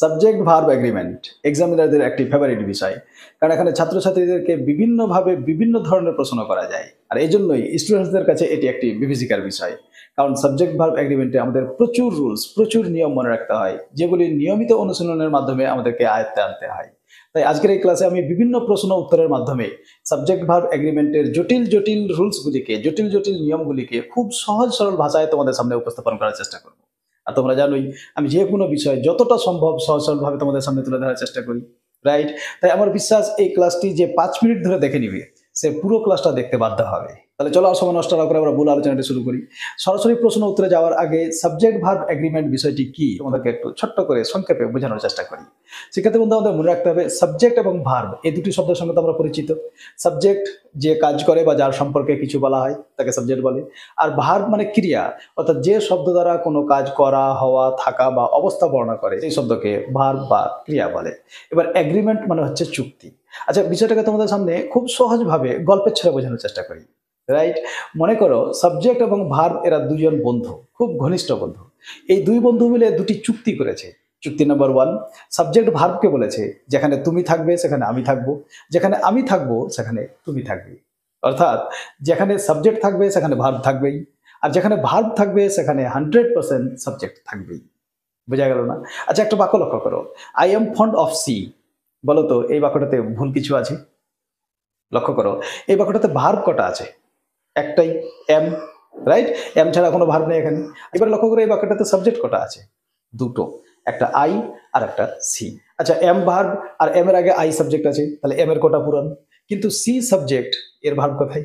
Subject verb agreement এক্সামিনারদের একটি favourite বিষয়, কারণ এখানে ছাত্রছাত্রীদেরকে বিভিন্নভাবে বিভিন্ন ধরনের প্রশ্ন করা যায়। আর এই জন্যই স্টুডেন্টসদের কাছে এটি একটি বিভীষিকার বিষয়, কারণ সাবজেক্ট ভার্ব এগ্রিমেন্টে আমাদের প্রচুর রুলস, প্রচুর নিয়ম মনে রাখতে হয়, যেগুলি নিয়মিত অনুশীলনের মাধ্যমে আমাদেরকে আয়ত্তে আনতে হয়। তাই আজকের এই ক্লাসে আমি বিভিন্ন প্রশ্ন উত্তরের মাধ্যমে সাবজেক্ট ভার্ব এগ্রিমেন্টের জটিল জটিল রুলসগুলিকে, জটিল জটিল নিয়মগুলিকে খুব সহজ সরল ভাষায় তোমাদের সামনে উপস্থাপন করার চেষ্টা করব। আর তোমরা জানোই আমি যে কোনো বিষয় যতটা সম্ভব সহজ সরলভাবে তোমাদের সামনে তুলে ধরার চেষ্টা করি, রাইট? তাই আমার বিশ্বাস এই ক্লাসটি যে 5 মিনিট ধরে দেখে নিবে সে পুরো ক্লাসটা দেখতে বাধ্য হবে। তাহলে চলো আর সময় নষ্ট না করে আমরা মূল আলোচনাটি শুরু করি। সরাসরি প্রশ্ন উত্তরে যাওয়ার আগে সাবজেক্ট ভার্ব এগ্রিমেন্ট বিষয়টি কি তোমাদেরকে একটু ছোট্ট করে সংক্ষেপে বোঝানোর চেষ্টা করি। শিক্ষার্থী বন্ধু, আমাদের মনে রাখতে হবে সাবজেক্ট এবং ভার্ব এই দুটি শব্দের সঙ্গে তো আমরা পরিচিত। সাবজেক্ট যে কাজ করে বা যার সম্পর্কে কিছু বলা হয় তাকে সাবজেক্ট বলে, আর ভার্ব মানে ক্রিয়া, অর্থাৎ যে শব্দ দ্বারা কোনো কাজ করা, হওয়া, থাকা বা অবস্থা বর্ণনা করে সেই শব্দকে ভার্ব বা ক্রিয়া বলে। এবার এগ্রিমেন্ট মানে হচ্ছে চুক্তি। আচ্ছা, বিষয়টাকে তোমাদের সামনে খুব সহজভাবে গল্পের ছলে বোঝানোর চেষ্টা করি, রাইট? মনে করো সাবজেক্ট এবং ভার্ব এরা দুজন বন্ধু, খুব ঘনিষ্ঠ বন্ধু। এই দুই বন্ধু মিলে দুটি চুক্তি করেছে। চুক্তি নাম্বার 1, সাবজেক্ট ভার্বকে বলেছে যেখানে তুমি থাকবে সেখানে আমি থাকবো, যেখানে আমি থাকবো সেখানে তুমি থাকবে। অর্থাৎ যেখানে সাবজেক্ট থাকবে সেখানে ভার্ব থাকবেই, আর যেখানে ভার্ব থাকবে সেখানে 100% সাবজেক্ট থাকবেই। বোঝা গেল না? আচ্ছা, একটা বাক্য লক্ষ্য করো, I am fond of she. বলো তো এই বাক্যটাতে ভুল কিছু আছে? লক্ষ্য করো এই বাক্যটাতে ভার্ব কটা আছে? একটাই, এম, রাইট? এম ছাড়া কোনো ভার্ব নেই এখানে। এবার লক্ষ্য করো এই বাক্যটাতে সাবজেক্ট কটা আছে? দুটো, একটা আই আর একটা সি। আচ্ছা, এম ভার্ব আর এম এর আগে আই সাবজেক্ট আছে, তাহলে এম এর কোটা পূরণ। কিন্তু সি সাবজেক্ট, এর ভার্ব কোথায়?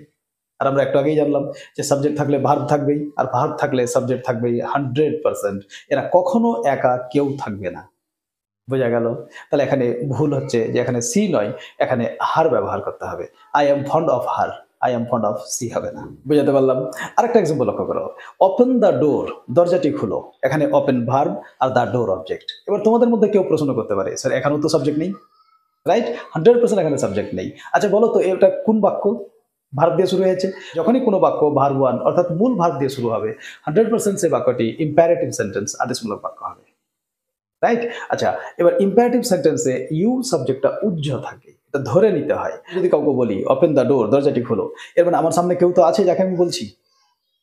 আর আমরা একটু আগেই জানলাম যে সাবজেক্ট থাকলে ভার্ব থাকবেই, আর ভার্ব থাকলে সাবজেক্ট থাকবেই 100%। এরা কখনো একা কেউ থাকবে না। বোঝা গেল? তাহলে এখানে ভুল হচ্ছে যে এখানে সি নয়, এখানে হার ব্যবহার করতে হবে। I am fond of her, I am fond of she হবে না। বুঝাতে পারলাম? আরেকটা এক্সাম্পল লক্ষ্য করো, ওপেন দ্য ডোর, দরজাটি খুলো। এখানে open verb are the door object. এবার তোমাদের মধ্যে কেউ প্রশ্ন করতে পারে, স্যার এখানেও তো সাবজেক্ট নেই, রাইট? 100% এখানে সাবজেক্ট নেই। আচ্ছা বলো তো এটা কোন বাক্য? ভার্ব দিয়ে শুরু হয়েছে। যখনই কোনো বাক্য ভার্ব 1 অর্থাৎ মূল ভার্ব দিয়ে শুরু হবে 100% সে বাক্যটি ইম্পারেটিভ সেন্টেন্স, আদেশমূলক বাক্য হবে, রাইট? আচ্ছা, এবার ইম্পারেটিভ সেন্টেন্সে ইউ সাবজেক্টটা উজ্জ থাকে, এটা ধরে নিতে হয়। যদি কাউকে বলি ওপেন দ্য ডোর, দরজাটি খোলো, এর মানে আমার সামনে কেউ তো আছে যাকে আমি বলছি,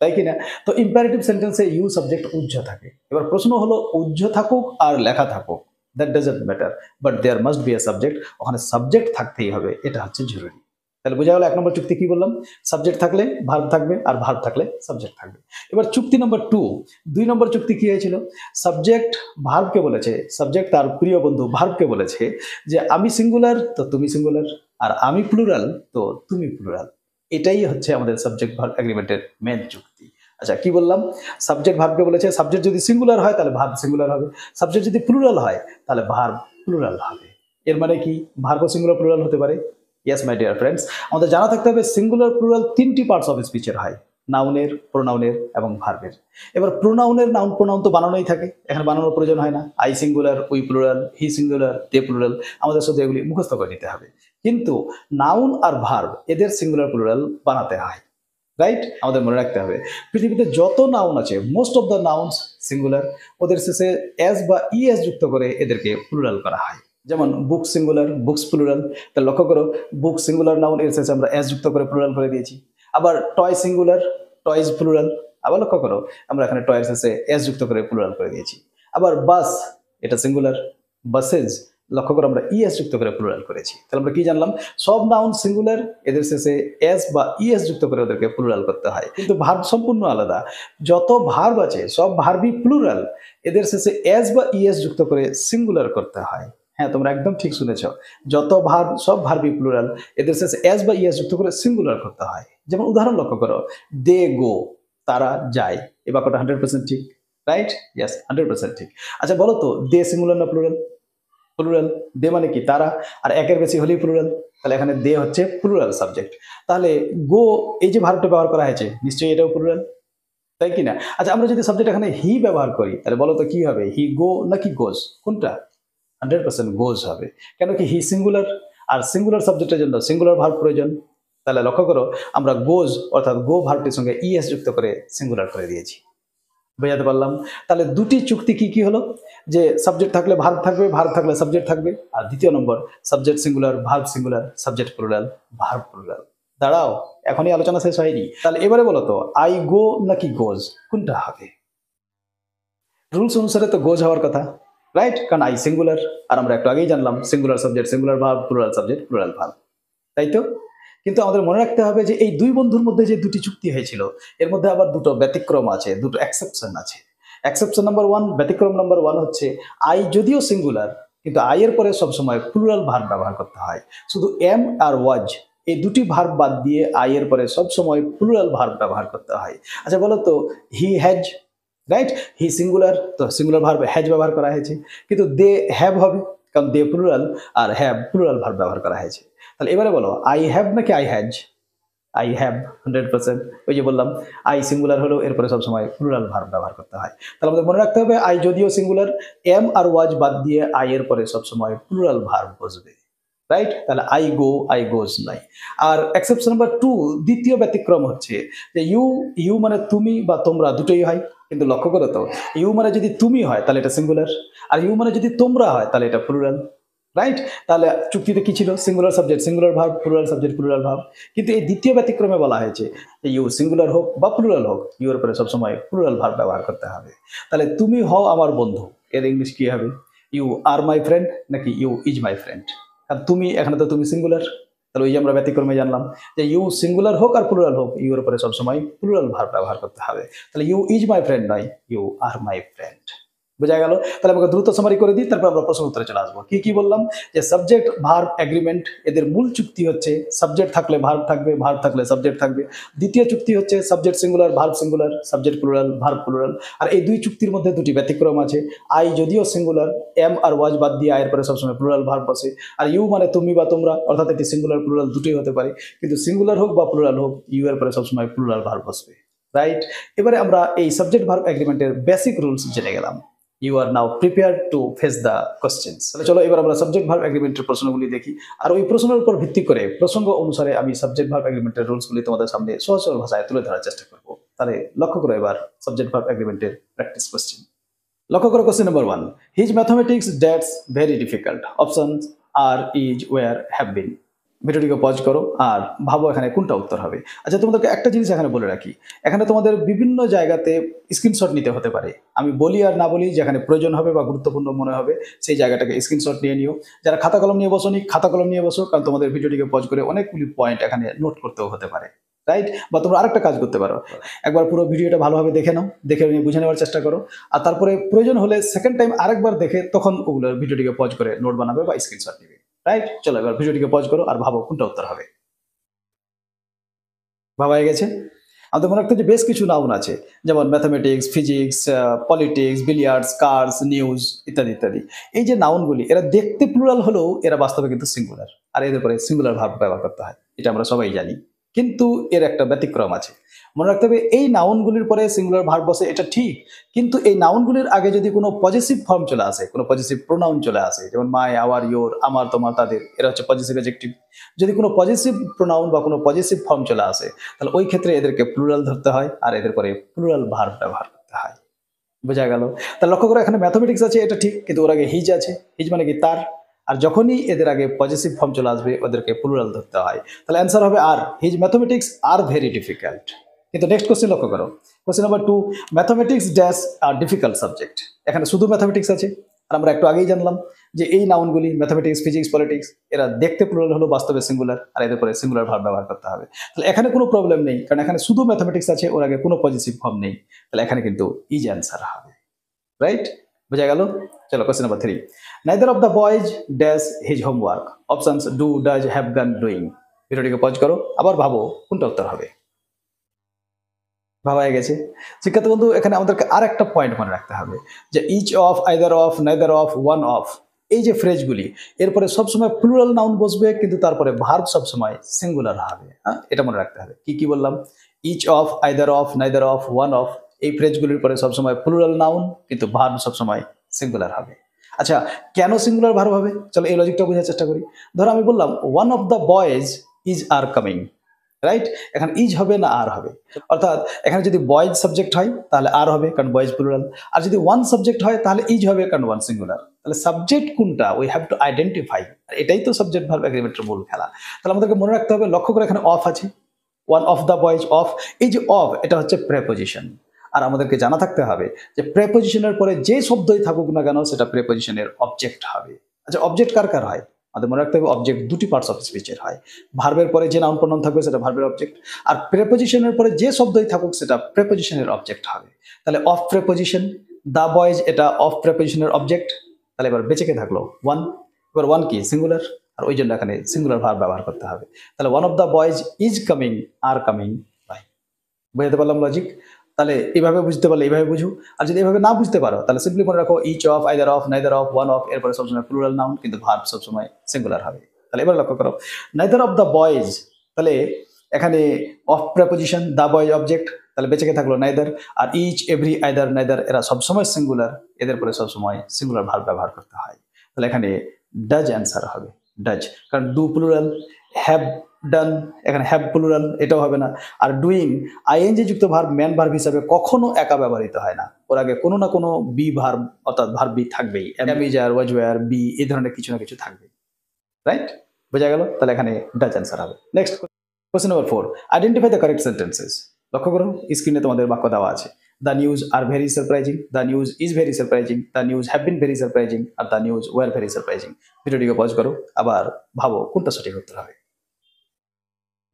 তাই কি না? তো ইম্পারেটিভ সেন্টেন্সে ইউ সাবজেক্ট উজ্জ থাকে। এবার প্রশ্ন হলো উজ্জ থাকুক আর লেখা থাকুক, that doesn't matter, but there must be a subject. ওখানে সাবজেক্ট থাকতেই হবে, এটা হচ্ছে জরুরি। তাহলে বোঝা গেল 1 নম্বর চুক্তি কি বললাম? সাবজেক্ট থাকলে ভার্ব থাকবে, আর ভার্ব থাকলে সাবজেক্ট থাকবে। এবার চুক্তি নম্বর 2, 2 নম্বর চুক্তি কি হয়েছিল? সাবজেক্ট ভার্বকে বলেছে, সাবজেক্ট তার প্রিয় বন্ধু ভার্বকে বলেছে যে আমি সিঙ্গুলার তো তুমি সিঙ্গুলার, আর আমি প্লুরাল তো তুমি প্লুরাল। এটাই হচ্ছে আমাদের সাবজেক্ট ভার্ব এগ্রিমেন্টের মেন চুক্তি। আচ্ছা, কি বললাম? সাবজেক্ট ভার্বকে বলেছে সাবজেক্ট যদি সিঙ্গুলার হয় তাহলে ভার্ব সিঙ্গুলার হবে, সাবজেক্ট যদি প্লুরাল হয় তাহলে ভার্ব প্লুরাল হবে। এর মানে কি ভার্ব সিঙ্গুলার প্লুরাল হতে পারে? ইয়েস মাই ডিয়ার ফ্রেন্ডস, আমাদের জানা থাকতে হবে সিঙ্গুলার প্লুরাল 3টি পার্টস অফ স্পিচের হয়, নাউনের, প্রোনাউনের এবং ভার্বের। এবার প্রোনাউনের নাউন প্রোনাউন তো বানানোই থাকে, এখানে বানানোর প্রয়োজন হয় না। I singular, we plural, he singular, they plural, আমাদের শুধু এগুলি মুখস্থ করে নিতে হবে। কিন্তু নাউন আর ভার্ব এদের সিঙ্গুলার প্লুরাল বানাতে হয়, রাইট? আমাদের মনে রাখতে হবে পৃথিবীতে যত নাউন আছে most of the nouns singular, ওদের শেষে এস বা ইএস যুক্ত করে এদেরকে প্লুরাল করা হয়। যেমন বুক সিঙ্গুলার, বুকস প্লুরাল। তাহলে লক্ষ্য করো বুক সিঙ্গুলার নাউন, এর শেষে আমরা এস যুক্ত করে প্লুরাল করে দিয়েছি। আবার টয় সিঙ্গুলার, টয়স প্লুরাল। আবার লক্ষ্য করো আমরা এখানে টয়ের শেষে এস যুক্ত করে প্লুরাল করে দিয়েছি। আবার বাস, এটা সিঙ্গুলার, বাসেস, লক্ষ্য করো আমরা ইএস যুক্ত করে প্লুরাল করেছি। তাহলে আমরা কি জানলাম? সব নাউন সিঙ্গুলার, এদের শেষে এস বা ইএস যুক্ত করে ওদেরকে প্লুরাল করতে হয়। কিন্তু ভার্ব সম্পূর্ণ আলাদা, যত ভার্ব আছে সব ভার্বই প্লুরাল, এদের শেষে এস বা ইএস যুক্ত করে সিঙ্গুলার করতে হয়। হ্যাঁ, তোমরা একদম ঠিক শুনেছ, যত ভার্ব সব ভার্বই প্লুরাল, এদের শেষে এস বা ইএস যুক্ত করে সিঙ্গুলার করতে হয়। যেমন উদাহরণ লক্ষ্য করো, দে গো, তারা যায়। এই বাক্যটা 100% ঠিক, রাইট? ইয়েস, 100% ঠিক। আচ্ছা বলো তো দে সিঙ্গুলার না প্লুরাল? প্লুরাল। দে মানে কি তারা, আর একের বেশি হলেই প্লুরাল। তাহলে এখানে দে হচ্ছে প্লুরাল সাবজেক্ট। তাহলে গো এই যে ভার্বটা ব্যবহার করা হয়েছে নিশ্চয়ই এটাও প্লুরাল, তাই কি না? আচ্ছা, আমরা যদি সাবজেক্ট এখানে হি ব্যবহার করি তাহলে বলো তো কি হবে? হি গো নাকি গোজ, কোনটা? 100% গোজ হবে। কেন কি হি সিঙ্গুলার, আর সিঙ্গুলার সাবজেক্টের জন্য সিঙ্গুলার ভার্ব প্রয়োজন। তাহলে লক্ষ্য করো আমরা গোজ অর্থাৎ গো ভার্বটির সঙ্গে ইএস যুক্ত করে সিঙ্গুলার করে দিয়েছি। বোঝাতে পারলাম? তাহলে দুটি চুক্তি কি কি হলো? যে সাবজেক্ট থাকলে ভার্ব থাকবে, ভার্ব থাকলে সাবজেক্ট থাকবে। আর দ্বিতীয় নম্বর subject singular, verb singular, subject plural, verb plural. দাঁড়াও, এখনই আলোচনা শেষ হয়নি। তাহলে এবারে বলো তো, আই গো নাকি গোজ, কোনটা হবে? রুলস অনুসারে তো গোজ হওয়ার কথা, রাইট? কারণ আই সিঙ্গুলার, আর আমরা একটু আগেই জানলাম singular subject singular verb, plural subject plural verb, তাই তো? কিন্তু আমাদের মনে রাখতে হবে যে এই দুই বন্ধুর মধ্যে যে দুটি চুক্তি হয়েছিল, এর মধ্যে আবার দুটো ব্যতিক্রম আছে, দুটো এক্সেপশন আছে। এক্সেপশন নাম্বার ওয়ান, ব্যতিক্রম নাম্বার ওয়ান হচ্ছে আই যদিও সিঙ্গুলার, কিন্তু আই এর পরে সবসময় প্লুরাল ভার্ব ব্যবহার করতে হয়। শুধু এম আর ওয়াজ এই দুটি ভার্ব বাদ দিয়ে আই এর পরে সবসময় প্লুরাল ভার্ব ব্যবহার করতে হয়। আচ্ছা বলো তো, he has, right? He singular, তো সিঙ্গুলার ভার্ব হ্যাজ ব্যবহার করা হয়েছে। কিন্তু দে হ্যাভ হবে, কারণ দে প্লুরাল আর হ্যাভ প্লুরাল ভার্ব ব্যবহার করা হয়েছে। তাহলে এবারে বলো, আই হ্যাভ নাকি আই হ্যাজ? I have 100%। ওই যে বললাম আই সিঙ্গুলার হলেও এরপরে সবসময় প্লুরাল ভার্ব ব্যবহার করতে হয়। তাহলে আমাদের মনে রাখতে হবে আই যদিও সিঙ্গুলার, এম আর ওয়াজ বাদ দিয়ে আই এর পরে সবসময় প্লুরাল ভার্ব বসবে, রাইট? তাহলে আই গো, আই গোজ নাই। আর এক্সেপশন নাম্বার টু, দ্বিতীয় ব্যতিক্রম হচ্ছে যে ইউ, ইউ মানে তুমি বা তোমরা দুটোই হয়। কিন্তু লক্ষ্য করো তো, ইউ মানে যদি তুমি হয় তাহলে এটা সিঙ্গুলার, আর ইউ মানে যদি তোমরা হয় তাহলে এটা প্লুরাল, রাইট? তাহলে চুক্তিতে কি ছিল? Singular subject singular verb, plural subject plural verb. কিন্তু এই দ্বিতীয় ব্যতিক্রমে বলা হয়েছে যে ইউ সিঙ্গুলার হোক বা প্লুরাল হোক, ইউর উপরে সবসময় প্লুরাল ভার্ব ব্যবহার করতে হবে। তাহলে তুমি হও আমার বন্ধু, এর ইংলিশ কি হবে? ইউ আর মাই ফ্রেন্ড নাকি ইউ ইজ মাই ফ্রেন্ড? আর তুমি, এখানে তো তুমি সিঙ্গুলার, তাহলে ওই যে আমরা ব্যতিক্রমে জানলাম যে ইউ সিঙ্গুলার হোক আর প্লুরাল হোক, ইউর উপরে সবসময় প্লুরাল ভার্ব ব্যবহার করতে হবে। তাহলে ইউ ইজ মাই ফ্রেন্ড নয়, ইউ আর মাই ফ্রেন্ড। বোঝা গেল? তাহলে আমাকে দ্রুত সামারি করে দিই, তারপর আমরা প্রশ্ন উত্তরে চলে আসবো। কি কি বললাম? যে সাবজেক্ট ভার্ব এগ্রিমেন্ট, এদের মূল চুক্তি হচ্ছে সাবজেক্ট থাকলে ভার্ব থাকবে, ভার্ব থাকলে সাবজেক্ট থাকবে। দ্বিতীয় চুক্তি হচ্ছে subject singular, verb singular, subject plural, verb plural. আর এই দুই চুক্তির মধ্যে দুটি ব্যতিক্রম আছে। আই যদিও সিঙ্গুলার, এম আর ওয়াজ বাদ দিয়ে আয়ের পরে সবসময় প্লুরাল ভার্ব বসে। আর ইউ মানে তুমি বা তোমরা, অর্থাৎ এটি সিঙ্গুলার প্লুরাল দুটোই হতে পারে। কিন্তু সিঙ্গুলার হোক বা প্লুরাল হোক, ইউ এর পরে সবসময় প্লুরাল ভার্ব বসবে, রাইট? এবারে আমরা এই সাবজেক্ট ভার্ব এগ্রিমেন্টের বেসিক রুলস জেনে গেলাম। You are now prepared to face the questions. তাহলে চলো এবার আমরা সাবজেক্ট ভার্ব এগ্রিমেন্টের প্রশ্নগুলি দেখি, আর ওই প্রশ্নের উপর ভিত্তি করে প্রসঙ্গ অনুসারে আমি সাবজেক্ট ভার্ব এগ্রিমেন্টের রুলসগুলি তোমাদের সামনে সহজ সরল ভাষায় তুলে ধরার চেষ্টা করব। তাহলে লক্ষ্য করো এবার সাবজেক্ট ভার্ব এগ্রিমেন্টের প্র্যাকটিস কোশ্চেন। লক্ষ্য করো question number 1, his mathematics that's very difficult. Options are, is, were, have been. ভিডিওটিকে পজ করো আর ভাবো এখানে কোনটা উত্তর হবে। আচ্ছা তোমাদেরকে একটা জিনিস এখানে বলে রাখি, এখানে তোমাদের বিভিন্ন জায়গাতে স্ক্রিনশট নিতে হতে পারে। আমি বলি আর না বলি, যেখানে প্রয়োজন হবে বা গুরুত্বপূর্ণ মনে হবে সেই জায়গাটাকে স্ক্রিনশট নিয়ে নিও। যারা খাতা কলম নিয়ে বসো নি, খাতা কলম নিয়ে বসো, কারণ তোমাদের ভিডিওটিকে পজ করে অনেকগুলি পয়েন্ট এখানে নোট করতেও হতে পারে, রাইট? বা তোমরা আরেকটা কাজ করতে পারো, একবার পুরো ভিডিওটা ভালোভাবে দেখে নাও, দেখে নিয়ে বুঝে নেওয়ার চেষ্টা করো, আর তারপরে প্রয়োজন হলে সেকেন্ড টাইম আরেকবার দেখে তখন ওগুলো ভিডিওটিকে পজ করে নোট বানাবে বা স্ক্রিনশট নেবে, রাইট? চলো এবার ভিডিওটিকে পজ করো আর ভাবো কোনটা উত্তর হবে। ভাবা হয়ে গেছে? আমাদের মনে রাখতে যে বেশ কিছু নাউন আছে, যেমন mathematics, physics, politics, billiards, cars, news ইত্যাদি ইত্যাদি। এই যে নাউনগুলি, এরা দেখতে প্লুরাল হলেও এরা বাস্তবে কিন্তু সিঙ্গুলার, আর এদের পরে সিঙ্গুলার ভার্ব ব্যবহার করতে হয়, এটা আমরা সবাই জানি। কিন্তু এর একটা ব্যতিক্রম আছে। মনে রাখতে হবে এই নাউনগুলির পরে সিঙ্গুলার ভার্ব বসে, এটা ঠিক। কিন্তু এই নাউনগুলির আগে যদি কোনো পজিটিভ ফর্ম চলে আসে, কোনো পজিটিভ প্রোনাউন চলে আসে, যেমন মাই, আওয়ার, ইয়োর, আমার, তোমার, তাদের, এরা হচ্ছে পজিটিভ অ্যাডজেক্টিভ। যদি কোনো পজিটিভ প্রোনাউন বা কোনো পজিটিভ ফর্ম চলে আসে, তাহলে ওই ক্ষেত্রে এদেরকে প্লুরাল ধরতে হয় আর এদের পরে প্লুরাল ভার্ব ব্যবহার করতে হয়। বোঝা গেল? তাহলে লক্ষ্য করে এখানে ম্যাথমেটিক্স আছে, এটা ঠিক, কিন্তু ওর আগে হিজ আছে। হিজ মানে কি? তার। আর যখনই এদের আগে পজিটিভ ফর্ম চলে আসবে, ওদেরকে প্লুরাল ধরতে হয়। তাহলে অ্যান্সার হবে are, his mathematics are very difficult. কিন্তু নেক্সট কোশ্চেন লক্ষ্য করো, question number 2, mathematics dash are difficult subject. এখানে শুধু ম্যাথমেটিক্স আছে, আর আমরা একটু আগেই জানলাম যে এই নাউনগুলি ম্যাথমেটিক্স, ফিজিক্স, পলিটিক্স, এরা দেখতে প্লুরাল হলো, বাস্তবে সিঙ্গুলার, আর এদের পরে সিঙ্গুলার ভার্ব ব্যবহার করতে হবে। তাহলে এখানে কোনো প্রবলেম নেই, কারণ এখানে শুধু ম্যাথমেটিক্স আছে, ওর আগে কোনো পজিটিভ ফর্ম নেই। তাহলে এখানে কিন্তু ইজ অ্যান্সার হবে, রাইট? বোঝা গেল? চলো question number 3, neither of the boys dash his homework. Options do, does, have গান, ডুইং। ভিডিওটিকে পজ করো, আবার ভাবো কোনটা উত্তর হবে। ভাবা হয়ে গেছে? শিক্ষার্থী বন্ধু, এখানে আমাদেরকে আর একটা পয়েন্ট মনে রাখতে হবে যে each of, either of, neither of, one of, এই যে ফ্রেজগুলি, এরপরে সবসময় প্লুরাল নাউন বসবে, কিন্তু তারপরে ভার্ব সবসময় সিঙ্গুলার হবে। হ্যাঁ, এটা মনে রাখতে হবে। কি কি বললাম? Each of, either of, neither of, one of, এই ফ্রেজগুলির পরে সবসময় প্লুরাল নাউন, কিন্তু ভার্ব সবসময় সিঙ্গুলার হবে। আচ্ছা, কেন সিঙ্গুলার ভার্ব হবে? চলো এই লজিকটা বোঝার চেষ্টা করি। ধরো আমি বললাম one of the boys is are coming, right? এখানে ইজ হবে না আর হবে। অর্থাৎ এখানে যদি বয়েজ সাবজেক্ট হয় তাহলে আর হবে, কারণ বয়েজ প্লুরাল। আর যদি ওয়ান সাবজেক্ট হয় তাহলে ইজ হবে, কারণ ওয়ান সিঙ্গুলার। তাহলে সাবজেক্ট কোনটা উই হ্যাভ টু আইডেন্টিফাই। এটাই তো সাবজেক্ট ভার্ব এগ্রিমেন্টের মূল খেলা। তাহলে আমাদেরকে মনে রাখতে হবে, লক্ষ্য করে এখানে অফ আছে, one of the boys of. এই যে অফ, এটা হচ্ছে প্রেপোজিশন। আর আমাদেরকে জানা থাকতে হবে যে প্রেপোজিশনের পরে যে শব্দই থাকুক না কেন সেটা প্রেপোজিশনের অবজেক্ট হবে। আচ্ছা, অবজেক্ট কার কার হয়? আমাদের মনে রাখতে হবে অবজেক্ট দুটি পার্টস অফ স্পিচের হয়। ভার্বের পরে যে নাউন প্রোনাউন থাকবে সেটা ভার্বের অবজেক্ট, আর প্রেপোজিশনের পরে যে শব্দই থাকুক সেটা প্রেপোজিশনের অবজেক্ট হবে। তাহলে অফ প্রেপোজিশন, দ্য বয়েজ, এটা অফ প্রেপোজিশনের অবজেক্ট। তাহলে এবার বেঁচে কে থাকলো? ওয়ান। এবার ওয়ান কি? সিঙ্গুলার। আর ওই জন্য এখানে সিঙ্গুলার ভার্ব ব্যবহার করতে হবে। তাহলে one of the boys is coming, আর কামিং বাই। বুঝতে পারলাম লজিক? তাহলে এইভাবে বুঝতে পারলে এইভাবে বুঝো। আর যদি এইভাবে না বুঝতে পারো তাহলে সিম্পলি মনে রাখো each of, either of, neither of, one of, এরপরে সবসময় প্লুরাল নাউন, কিন্তু ভার্ব সবসময় সিঙ্গুলার হবে। তাহলে এবার লক্ষ্য করো, নাইদার অফ দ্য বয়েজ, তাহলে এখানে of preposition, the boys object, তাহলে বেঁচে কে থাকলো নাইদার। আর ইচ, এভরি, আইদার, নাইদার এরা সবসময় সিঙ্গুলার, এদের পরে সবসময় সিঙ্গুলার ভার্ব ব্যবহার করতে হয়। তাহলে এখানে ডাজ অ্যান্সার হবে, ডাজ, কারণ ডু প্লুরাল, হ্যাভ ডান, এখানে হ্যাভ প্লুরাল, এটাও হবে না। আর ডুইং, আইএনজি যুক্ত ভার্ব ম্যান ভার্ব হিসাবে কখনো একা ব্যবহৃত হয় না, ওর আগে কোনো না কোনো বি ভার্ব অর্থাৎ ভার্ব বি থাকবেই, অ্যামিজার, ওয়াজওয়ার, বি, এই ধরনের কিছু না কিছু থাকবেই। রাইট? বোঝা গেল? তাহলে এখানে ডাচ অ্যান্সার হবে। Next question number 4, identify the correct sentences. লক্ষ্য করো, স্ক্রিনে তোমাদের বাক্য দেওয়া আছে। The news are very surprising, the news is very surprising, the news have been very surprising, are the news were very surprising. ভিডিওটিকে pause করো, আবার ভাবো কোনটা সঠিক উত্তর হবে।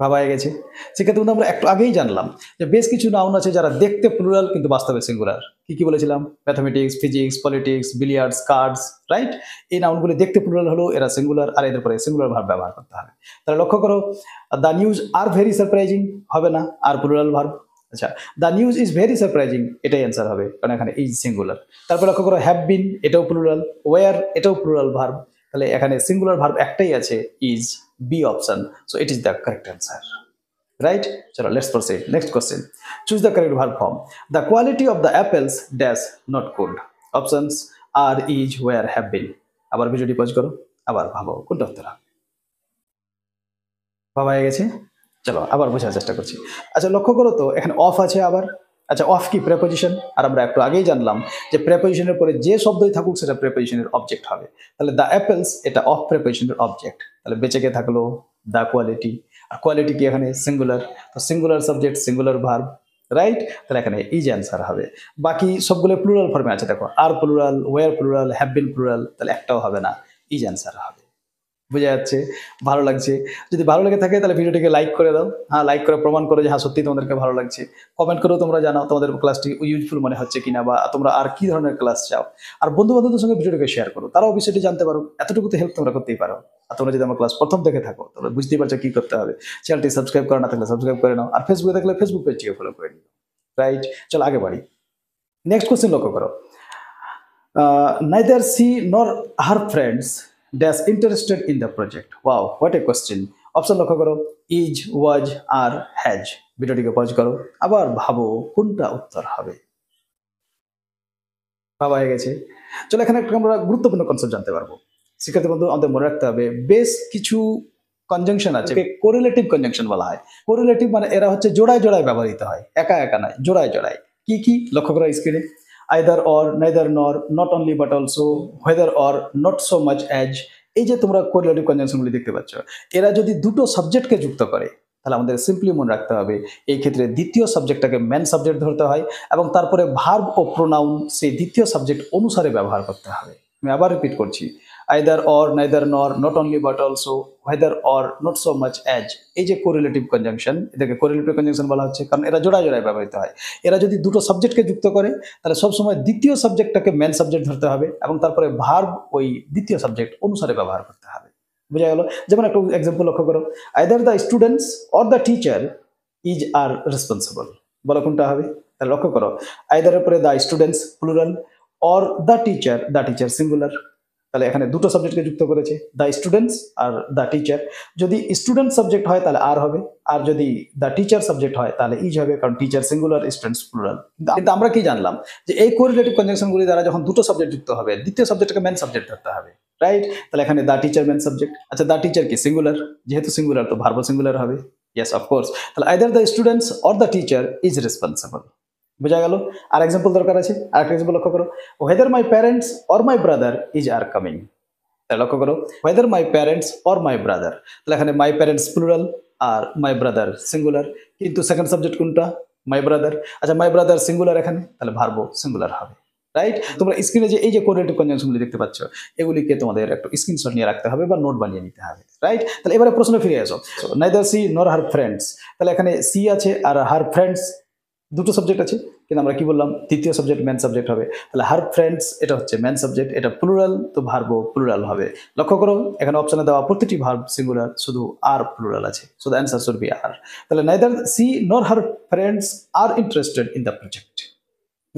ভাবা হয়ে গেছে? সেক্ষেত্রে কিন্তু আমরা একটু আগেই জানলাম যে বেশ কিছু নাউন আছে যারা দেখতে প্লুরাল কিন্তু বাস্তবে সিঙ্গুলার। কি কি বলেছিলাম? Mathematics, physics, politics, billiards, cards, right? এই নাউনগুলি দেখতে প্লুরাল হলো, এরা সিঙ্গুলার, আর এদের পরে সিঙ্গুলার ভার্ব ব্যবহার করতে হবে। তাহলে লক্ষ্য করো, the news are very surprising হবে না, আর প্লুরাল ভার্ব। আচ্ছা, the news is very surprising, এটাই অ্যান্সার হবে, কারণ এখানে ইজ সিঙ্গুলার। তারপর লক্ষ্য করো, হ্যাভ বিন, এটাও প্লুরাল, ওয়ার, এটাও প্লুরাল ভার্ব। তাহলে এখানে সিঙ্গুলার ভার্ব একটাই আছে, is, B option. So it is the correct answer. Right? Chalo, let's proceed. Next question. Choose the correct verb form. The quality of the apples dash not good. Options are, is, where, have been. আবার ভিডিওটি pause করো, আবার ভাবো কোনটা উত্তর হবে। ভাবা হয়ে গেছে? চলো আবার বোঝার চেষ্টা করছি। আচ্ছা, লক্ষ্য করো তো এখানে অফ আছে আবার। আচ্ছা, অফ কি? প্রেপোজিশন। আর আমরা একটু আগেই জানলাম যে প্রেপোজিশনের পরে যে শব্দই থাকুক সেটা প্রেপোজিশনের অবজেক্ট হবে। তাহলে দ্য অ্যাপেলস, এটা অফ প্রেপোজিশনের অবজেক্ট। তাহলে বেঁচে কে থাকলো? The quality. আর কোয়ালিটি কি? এখানে সিঙ্গুলার, তো singular subject, singular verb, right? তাহলে এখানে ইজ অ্যান্সার হবে। বাকি সবগুলো প্লুরাল ফর্মে আছে, দেখো, are plural, were plural, have been plural, তাহলে একটাও হবে না, ইজ অ্যান্সার হবে। বোঝা যাচ্ছে? ভালো লাগছে? যদি ভালো লেগে থাকে তাহলে ভিডিওটিকে লাইক করে দাও। হ্যাঁ, লাইক করে প্রমাণ করো যে হ্যাঁ সত্যি তোমাদেরকে ভালো লাগছে। কমেন্ট করেও তোমরা জানাও তোমাদের ক্লাসটি ইউজফুল মনে হচ্ছে কিনা, বা তোমরা আর কি ধরনের ক্লাস চাও। আর বন্ধু বান্ধবদের সঙ্গে ভিডিওটিকে শেয়ার করো, তারাও বিষয়টি জানতে পারো। এতটুকু তো হেল্প তোমরা করতেই পারো। আর তোমরা যদি আমার ক্লাস প্রথম দেখে থাকো তোমরা বুঝতেই পারছো কি করতে হবে। চ্যানেলটি সাবস্ক্রাইব করা না থাকলে সাবস্ক্রাইব করে নাও, আর ফেসবুকে থাকলে ফেসবুক পেজটিকে ফলো করে নিও। রাইট? চলো আগে বাড়ি। নেক্সট কোশ্চেন লক্ষ্য করো। Neither she nor her friends dash interested in the project. Wow, what a question. Option লক্ষ্য করো, ইজ, ওয়াজ, আর, হ্যাজ। ভিডিওটিকে পজ করো, আবার ভাবো কোনটা উত্তর হবে। ভাবা হয়ে গেছে? চলো এখানে একটু আমরা গুরুত্বপূর্ণ কনসেপ্ট জানতে পারবো। শিক্ষার্থী বন্ধু, আমাদের মনে রাখতে হবে বেশ কিছু কনজাংশন আছে, কোরিলেটিভ কনজাংশন বলা হয়। কোরিলেটিভ মানে এরা হচ্ছে জোড়ায় জোড়ায় ব্যবহৃত হয়, একা একা নয়, জোড়ায় জোড়ায়। কি কি লক্ষ্য করো স্ক্রিনে? আইদার অর, নাইদার নর, not only but also, whether or, not so much as. এই যে তোমরা কোরিলেটিভ কনজাংশনগুলি দেখতে পাচ্ছ, এরা যদি দুটো সাবজেক্টকে যুক্ত করে তাহলে আমাদের সিম্পলি মনে রাখতে হবে এই ক্ষেত্রে দ্বিতীয় সাবজেক্টটাকে মেন সাবজেক্ট ধরতে হয়, এবং তারপরে ভার্ব ও প্রোনাউন সেই দ্বিতীয় সাবজেক্ট অনুসারে ব্যবহার করতে হবে। আমি আবার রিপিট করছি, আইদার অর, নাইদার নর, not only but also, whether or, not so much as. এই যে কোরিলেটিভ কনজাংশন, এটাকে কোরিলেটিভ কনজাংশন বলা হচ্ছে, কারণ এরা জোড়ায় জোড়ায় ব্যবহৃত হয়। এরা যদি দুটো সাবজেক্টকে যুক্ত করে তাহলে সবসময় দ্বিতীয় সাবজেক্টটাকে মেন সাবজেক্ট ধরতে হবে, এবং তারপরে ভার্ব ওই দ্বিতীয় সাবজেক্ট অনুসারে ব্যবহার করতে হবে। বোঝা গেল? যেমন একটা এক্সাম্পল লক্ষ্য করো, either the students or the teacher is R responsible. বলো কোনটা হবে? তাহলে লক্ষ্য করো, আইদারের পরে the students plural, or the teacher singular. তাহলে এখানে দুটো সাবজেক্টকে যুক্ত করেছে, the students are the teacher. যদি স্টুডেন্ট সাবজেক্ট হয় তাহলে আর হবে, আর যদি দ্য টিচার সাবজেক্ট হয় তাহলে ইজ হবে, কারণ টিচার সিঙ্গুলার, স্টুডেন্টস প্লুরাল। কিন্তু আমরা কি জানলাম যে এই কোরিলেটিভ কনজাংশনগুলি দ্বারা যখন দুটো সাবজেক্ট যুক্ত হবে দ্বিতীয় সাবজেক্টকে মেন সাবজেক্ট ধরতে হবে, রাইট? তাহলে এখানে দ্য টিচার মেন সাবজেক্ট। আচ্ছা, দ্য টিচার কি? সিঙ্গুলার, যেহেতু সিঙ্গুলার তো ভার্ব সিঙ্গুলার হবে। Yes of course. তাহলে either the students or the teacher is responsible. বোঝা গেল? আর এক্সাম্পল দরকার আছে, আরেকটা এক্সাম্পল লক্ষ্য করো, whether my parents or my brother is are coming। তাহলে লক্ষ্য করো, whether my parents or my brother, তাহলে এখানে my parents প্লুরাল আর my brother সিঙ্গুলার, কিন্তু সেকেন্ড সাবজেক্ট কোনটা? my brother। আচ্ছা my brother সিঙ্গুলার এখানে, তাহলে ভার্ব সিঙ্গুলার হবে, রাইট? তোমরা স্ক্রিনে যে এই যে কোরিলেটিভ কনজাংশনগুলি দেখতে পাচ্ছ, এগুলিকে তোমাদের একটু স্ক্রিনশট নিয়ে রাখতে হবে বা নোট বানিয়ে নিতে হবে, রাইট? তাহলে এবারে প্রশ্ন ফিরে আসো, neither she nor her friends, তাহলে এখানে সি আছে আর her friends দুটো সাবজেক্ট আছে, কিন্তু আমরা কি বললাম তৃতীয় সাবজেক্ট মেন সাবজেক্ট হবে, তাহলে হার ফ্রেন্ডস এটা হচ্ছে মেন সাবজেক্ট, এটা প্লুরাল, তো ভার্ব প্লুরাল হবে। লক্ষ্য করো এখানে অপশনে দেওয়া প্রতিটি ভার্ব সিঙ্গুলার, শুধু আর প্লুরাল আছে, so the answer should be are. তাহলে neither she nor her friends are interested in the project,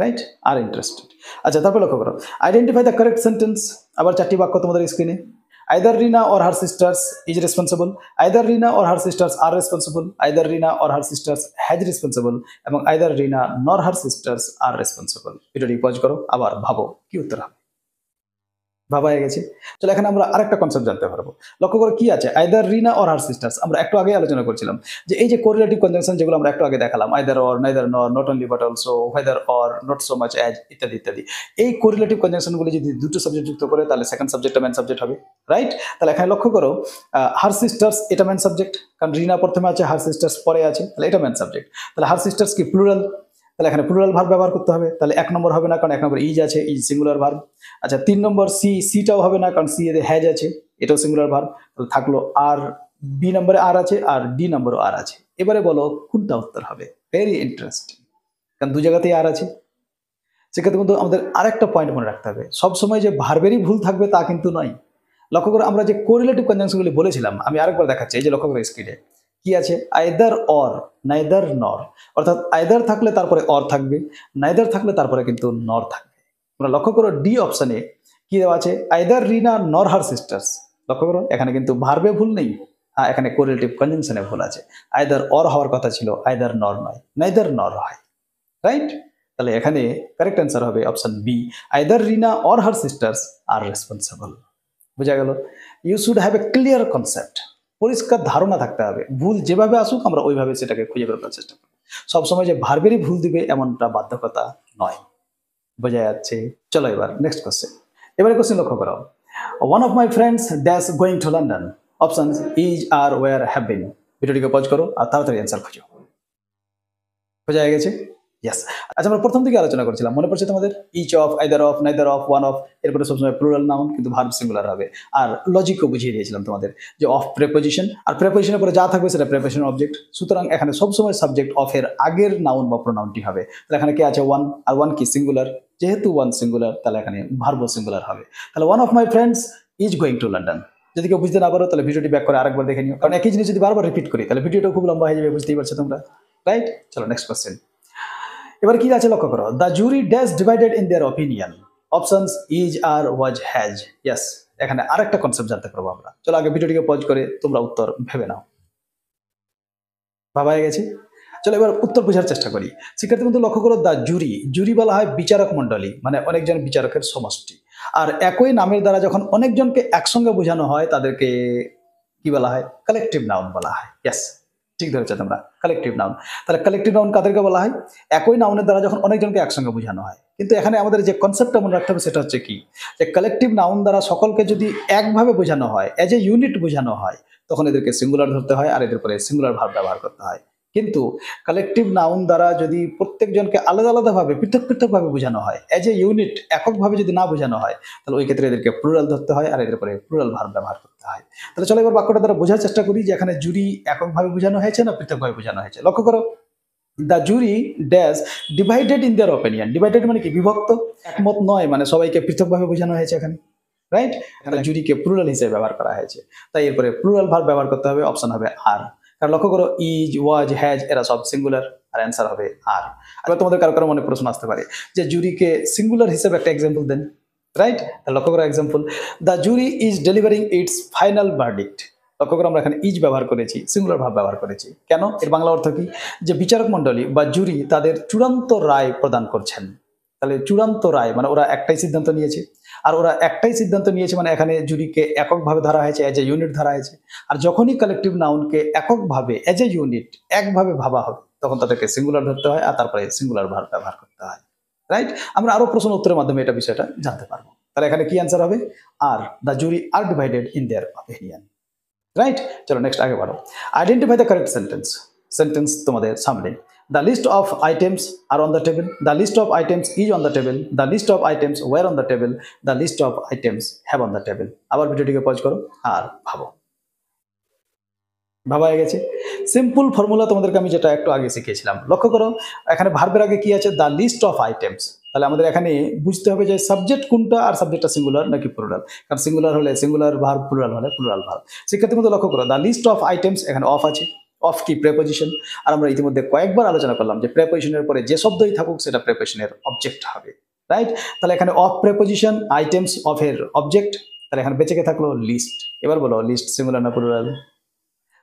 right? Are interested. আচ্ছা তারপর লক্ষ্য করো, আইডেন্টিফাই দ্য কারেক্ট সেন্টেন্স। আবার চারটি বাক্য তোমাদের স্ক্রিনে, either Rina or her sisters is responsible, either Rina or her sisters are responsible, either Rina or her sisters has responsible, এবং either Rina nor her sisters are responsible। ভিডিওটি pause করো, আবার ভাবো কি উত্তর হবে। ভাবা হয়ে গেছে। চলো এখানে আমরা আরেকটা কনসেপ্ট জানতে পারবো। লক্ষ্য করো কি আছে, either Rina or her sisters. আমরা একটু আগে আলোচনা করছিলাম যে এই যে কোরিলেটিভ কনজাংশন যেগুলো আমরা একটু আগে দেখালাম, আইদার অর, নাইদার নর, not only but also, whether or, not so much as, ইত্যাদি ইত্যাদি। এই কোরিলেটিভ কনজাংশনগুলি যদি দুটো সাবজেক্ট যুক্ত করে তাহলে সেকেন্ড সাবজেক্টটা মেন সাবজেক্ট হবে, রাইট? তাহলে এখানে লক্ষ্য করো হার সিস্টার্স এটা মেন সাবজেক্ট, কারণ রিনা প্রথমে আছে, হার সিস্টার্স পরে আছে, তাহলে এটা মেন সাবজেক্ট। তাহলে হার সিস্টার্স কি প্লুরাল, তাহলে এখানে প্লুরাল ভার্ব ব্যবহার করতে হবে, তাহলে এক নম্বর হবে না কারণ এক নম্বর ইজ আছে, ইজ সিঙ্গুলার ভার্ব। আচ্ছা 3 নম্বর সিটাও হবে না কারণ সি এর হ্যাজ আছে, এটাও সিঙ্গুলার ভার্ব। তাহলে থাকলো আর, বি নম্বরে আর আছে আর ডি নম্বরও আর আছে। এবারে বলো কোনটা উত্তর হবে? ভেরি ইন্টারেস্টিং, কারণ দু জায়গাতেই আর আছে। সেক্ষেত্রে কিন্তু আমাদের আরেকটা পয়েন্ট মনে রাখতে হবে, সবসময় যে ভার্বেরই ভুল থাকবে তা কিন্তু নয়। লক্ষ্য করে আমরা যে কোরিলেটিভ কনজাংশনগুলি বলেছিলাম, আমি আরেকবার দেখাচ্ছি, এই যে লক্ষ্য করে স্ক্রিনে কি আছে, আইদার অর, নাইদার নর, অর্থাৎ আইদার থাকলে তারপরে অর থাকবে, নাইদার থাকলে তারপরে কিন্তু নর থাকবে। তোমরা লক্ষ্য করো ডি অপশনে কি দেওয়া আছে, আইদার রিনা নর হার সিস্টার্স। লক্ষ্য করো এখানে কিন্তু ভার্বে ভুল নেই, হ্যাঁ এখানে কোরিলেটিভ কনজাংশনে ভুল আছে। আইদার অর হওয়ার কথা ছিল, আইদার নর নয়, নাইদার নর হয়, রাইট? তাহলে এখানে কারেক্ট অ্যান্সার হবে option B, either Rina or her sisters are responsible. বোঝা গেল? You should have a clear concept, পরিষ্কার ধারণা থাকতে হবে, ভুল যেভাবে আসুক আমরা ওইভাবে সেটাকে খুঁজে বের করার চেষ্টা করব। সবসময় যে ভার্বেরই ভুল দিবে এমনটা বাধ্যকতা নয়। বোঝা যাচ্ছে? চলো এবার নেক্সট কোশ্চেন। এবারে কোশ্চেন লক্ষ্য করো, one of my friends dash going to London. Option is, are, were, have been. ভিডিওটিকে পজ করো আর তাড়াতাড়ি অ্যান্সার খুঁজো। বোঝা গেছে? ইয়েস। আচ্ছা আমরা প্রথম দিকে আলোচনা করছিলাম, মনে পড়ছে তোমাদের? Each of, either of, neither of, one of, এরপরে সবসময় প্লুরাল নাউন কিন্তু ভার্ব সিঙ্গুলার হবে। আর লজিকও বুঝিয়ে দিয়েছিলাম তোমাদের যে অফ প্রেপোজিশন, আর প্রেপোজিশনের পরে যা থাকবে সেটা প্রেপোজিশন অবজেক্ট। সুতরাং এখানে সবসময় সাবজেক্ট অফের আগের নাউন বা প্রোনাউনটি হবে। তাহলে এখানে কে আছে? ওয়ান, আর ওয়ান কি সিঙ্গুলার, যেহেতু ওয়ান সিঙ্গুলার তাহলে এখানে ভার্ব সিঙ্গুলার হবে। তাহলে one of my friends is going to London. যদি কেউ বুঝতে না পারো তাহলে ভিডিওটি ব্যাক করে আরেকবার দেখে নিও, কারণ একই জিনিস যদি বারবার রিপিট করি তাহলে ভিডিওটা খুব লম্বা হয়ে যাবে, বুঝতেই পারছো তোমরা, রাইট? চলো নেক্সট কোশ্চেন। এবার কি আছে লক্ষ্য করো, the jury dash divided in their opinion. Options is, are, was, has. Yes, এখানে আরেকটা কনসেপ্ট জানতে পারবো আমরা। চলো আগে ভিডিওটিকে পজ করে তোমরা উত্তর ভেবে নাও। ভাবা হয়ে গেছে? চলো এবার উত্তর বোঝার চেষ্টা করি। শিক্ষার্থী বন্ধু লক্ষ্য করো, দ্য জুরি, জুরি বলা হয় বিচারক মন্ডলী, মানে অনেকজন বিচারকের সমষ্টি। আর একই নামের দ্বারা যখন অনেকজনকে একসঙ্গে বোঝানো হয় তাদেরকে কি বলা হয়? কালেকটিভ নাউন বলা হয়। ইয়েস, ঠিক ধরেছো তোমরা, কালেকটিভ নাউন। তাহলে কালেকটিভ নাউন কাদেরকে বলা হয়? একই নাউনের দ্বারা যখন অনেকজনকে একসঙ্গে বোঝানো হয়। কিন্তু এখানে আমাদের যে কনসেপ্টটা মনে রাখতে হবে সেটা হচ্ছে কি, যে কালেকটিভ নাউন দ্বারা সকলকে যদি একভাবে বোঝানো হয়, এজ এ ইউনিট বোঝানো হয়, তখন এদেরকে সিঙ্গুলার ধরতে হয় আর এদের পরে সিঙ্গুলার ভার্ব ব্যবহার করতে হয়। কিন্তু কালেকটিভ নাউন দ্বারা যদি প্রত্যেকজনকে আলাদা আলাদাভাবে পৃথক পৃথকভাবে বোঝানো হয়, এজ এ ইউনিট এককভাবে যদি না বোঝানো হয়, তাহলে ওই ক্ষেত্রে এদেরকে প্লুরাল ধরতে হয় আর এদের পরে প্লুরাল ভার্ব ব্যবহার করতে হয়। তাহলে চলো এবার বাক্যটা দ্বারা বোঝার চেষ্টা করি যে এখানে জুরি এককভাবে বোঝানো হয়েছে না পৃথকভাবে বোঝানো হয়েছে। লক্ষ্য করো, the jury dash divided in their opinion. Divided মানে কি? বিভক্ত, একমত নয়, মানে সবাইকে পৃথকভাবে বোঝানো হয়েছে এখানে, রাইট? এখানে জুরিকে প্লুরাল হিসেবে ব্যবহার করা হয়েছে, তাই এরপরে প্লুরাল ভার্ব ব্যবহার করতে হবে। অপশন হবে আর। কারণ লক্ষ্য করো, ইজ, ওয়াজ, হ্যাজ এরা সব সিঙ্গুলার, আর অ্যান্সার হবে আর। এবার তোমাদের কারো কারো মনে প্রশ্ন আসতে পারে যে জুরিকে সিঙ্গুলার হিসেবে একটা এক্সাম্পল দেন, রাইট? লক্ষ্য করো example, the jury is delivering it's final verdict. লক্ষ্য করো আমরা এখানে ইজ ব্যবহার করেছি, সিঙ্গুলার ভাব ব্যবহার করেছি। কেন? এর বাংলা অর্থ কি? যে বিচারক মণ্ডলী বা জুরি তাদের চূড়ান্ত রায় প্রদান করছেন। তাহলে চূড়ান্ত রায় মানে ওরা একটাই সিদ্ধান্ত নিয়েছে। আর ওরা একটাই সিদ্ধান্ত নিয়েছে, মানে এখানে জুরিকে এককভাবে ধরা হয়েছে, এজ এ ইউনিট ধরা হয়েছে। আর যখনই কালেকটিভ নাউনকে এককভাবে এজ এ ইউনিট একভাবে ভাবা হবে, তখন তাদেরকে সিঙ্গুলার ধরতে হয় আর তারপরে সিঙ্গুলার ভার্ব ব্যবহার করতে হয়। রাইট? আমরা আরো প্রশ্ন উত্তরের মাধ্যমে এটা বিষয়টা জানতে পারবো। তাহলে এখানে কি অ্যান্সার হবে? Are the jury are divided in their opinion. Right? চলো নেক্সট আগে বাড়ো। Identify the correct sentence. Sentence তোমাদের সামনে। The list of items are on the table. The list of items is on the table. The list of items were on the table. The list of items have on the table. আবার ভিডিওটিকে pause করো আর ভাবো। ভাবা হয়ে গেছে? Simple formula তোমাদেরকে আমি যেটা একটু আগে শিখিয়েছিলাম। লক্ষ্য করো এখানে ভার্বের আগে কি আছে? The list of items. তাহলে আমাদের এখানে বুঝতে হবে যে সাবজেক্ট কোনটা আর সাবজেক্টটা সিঙ্গুলার নাকি প্লুরাল। কারণ সিঙ্গুলার হলে সিঙ্গুলার ভার্ব, প্লুরাল হলে প্লুরাল ভার্ব। শিক্ষার্থীর মধ্যে লক্ষ্য করো দ্য লিস্ট অফ আইটেমস, এখানে অফ আছে। অফ কি? প্রেপোজিশন। আর আমরা ইতিমধ্যে কয়েকবার আলোচনা করলাম যে প্রেপোজিশনের পরে যে শব্দই থাকুক সেটা প্রেপোজিশনের অবজেক্ট হবে। রাইট? তাহলে এখানে অফ প্রেপোজিশন, আইটেমস অফের অবজেক্ট, তাহলে এখানে বেঁচে থাকলো লিস্ট। এবার বলো লিস্ট সিঙ্গুলার না প্লুরাল?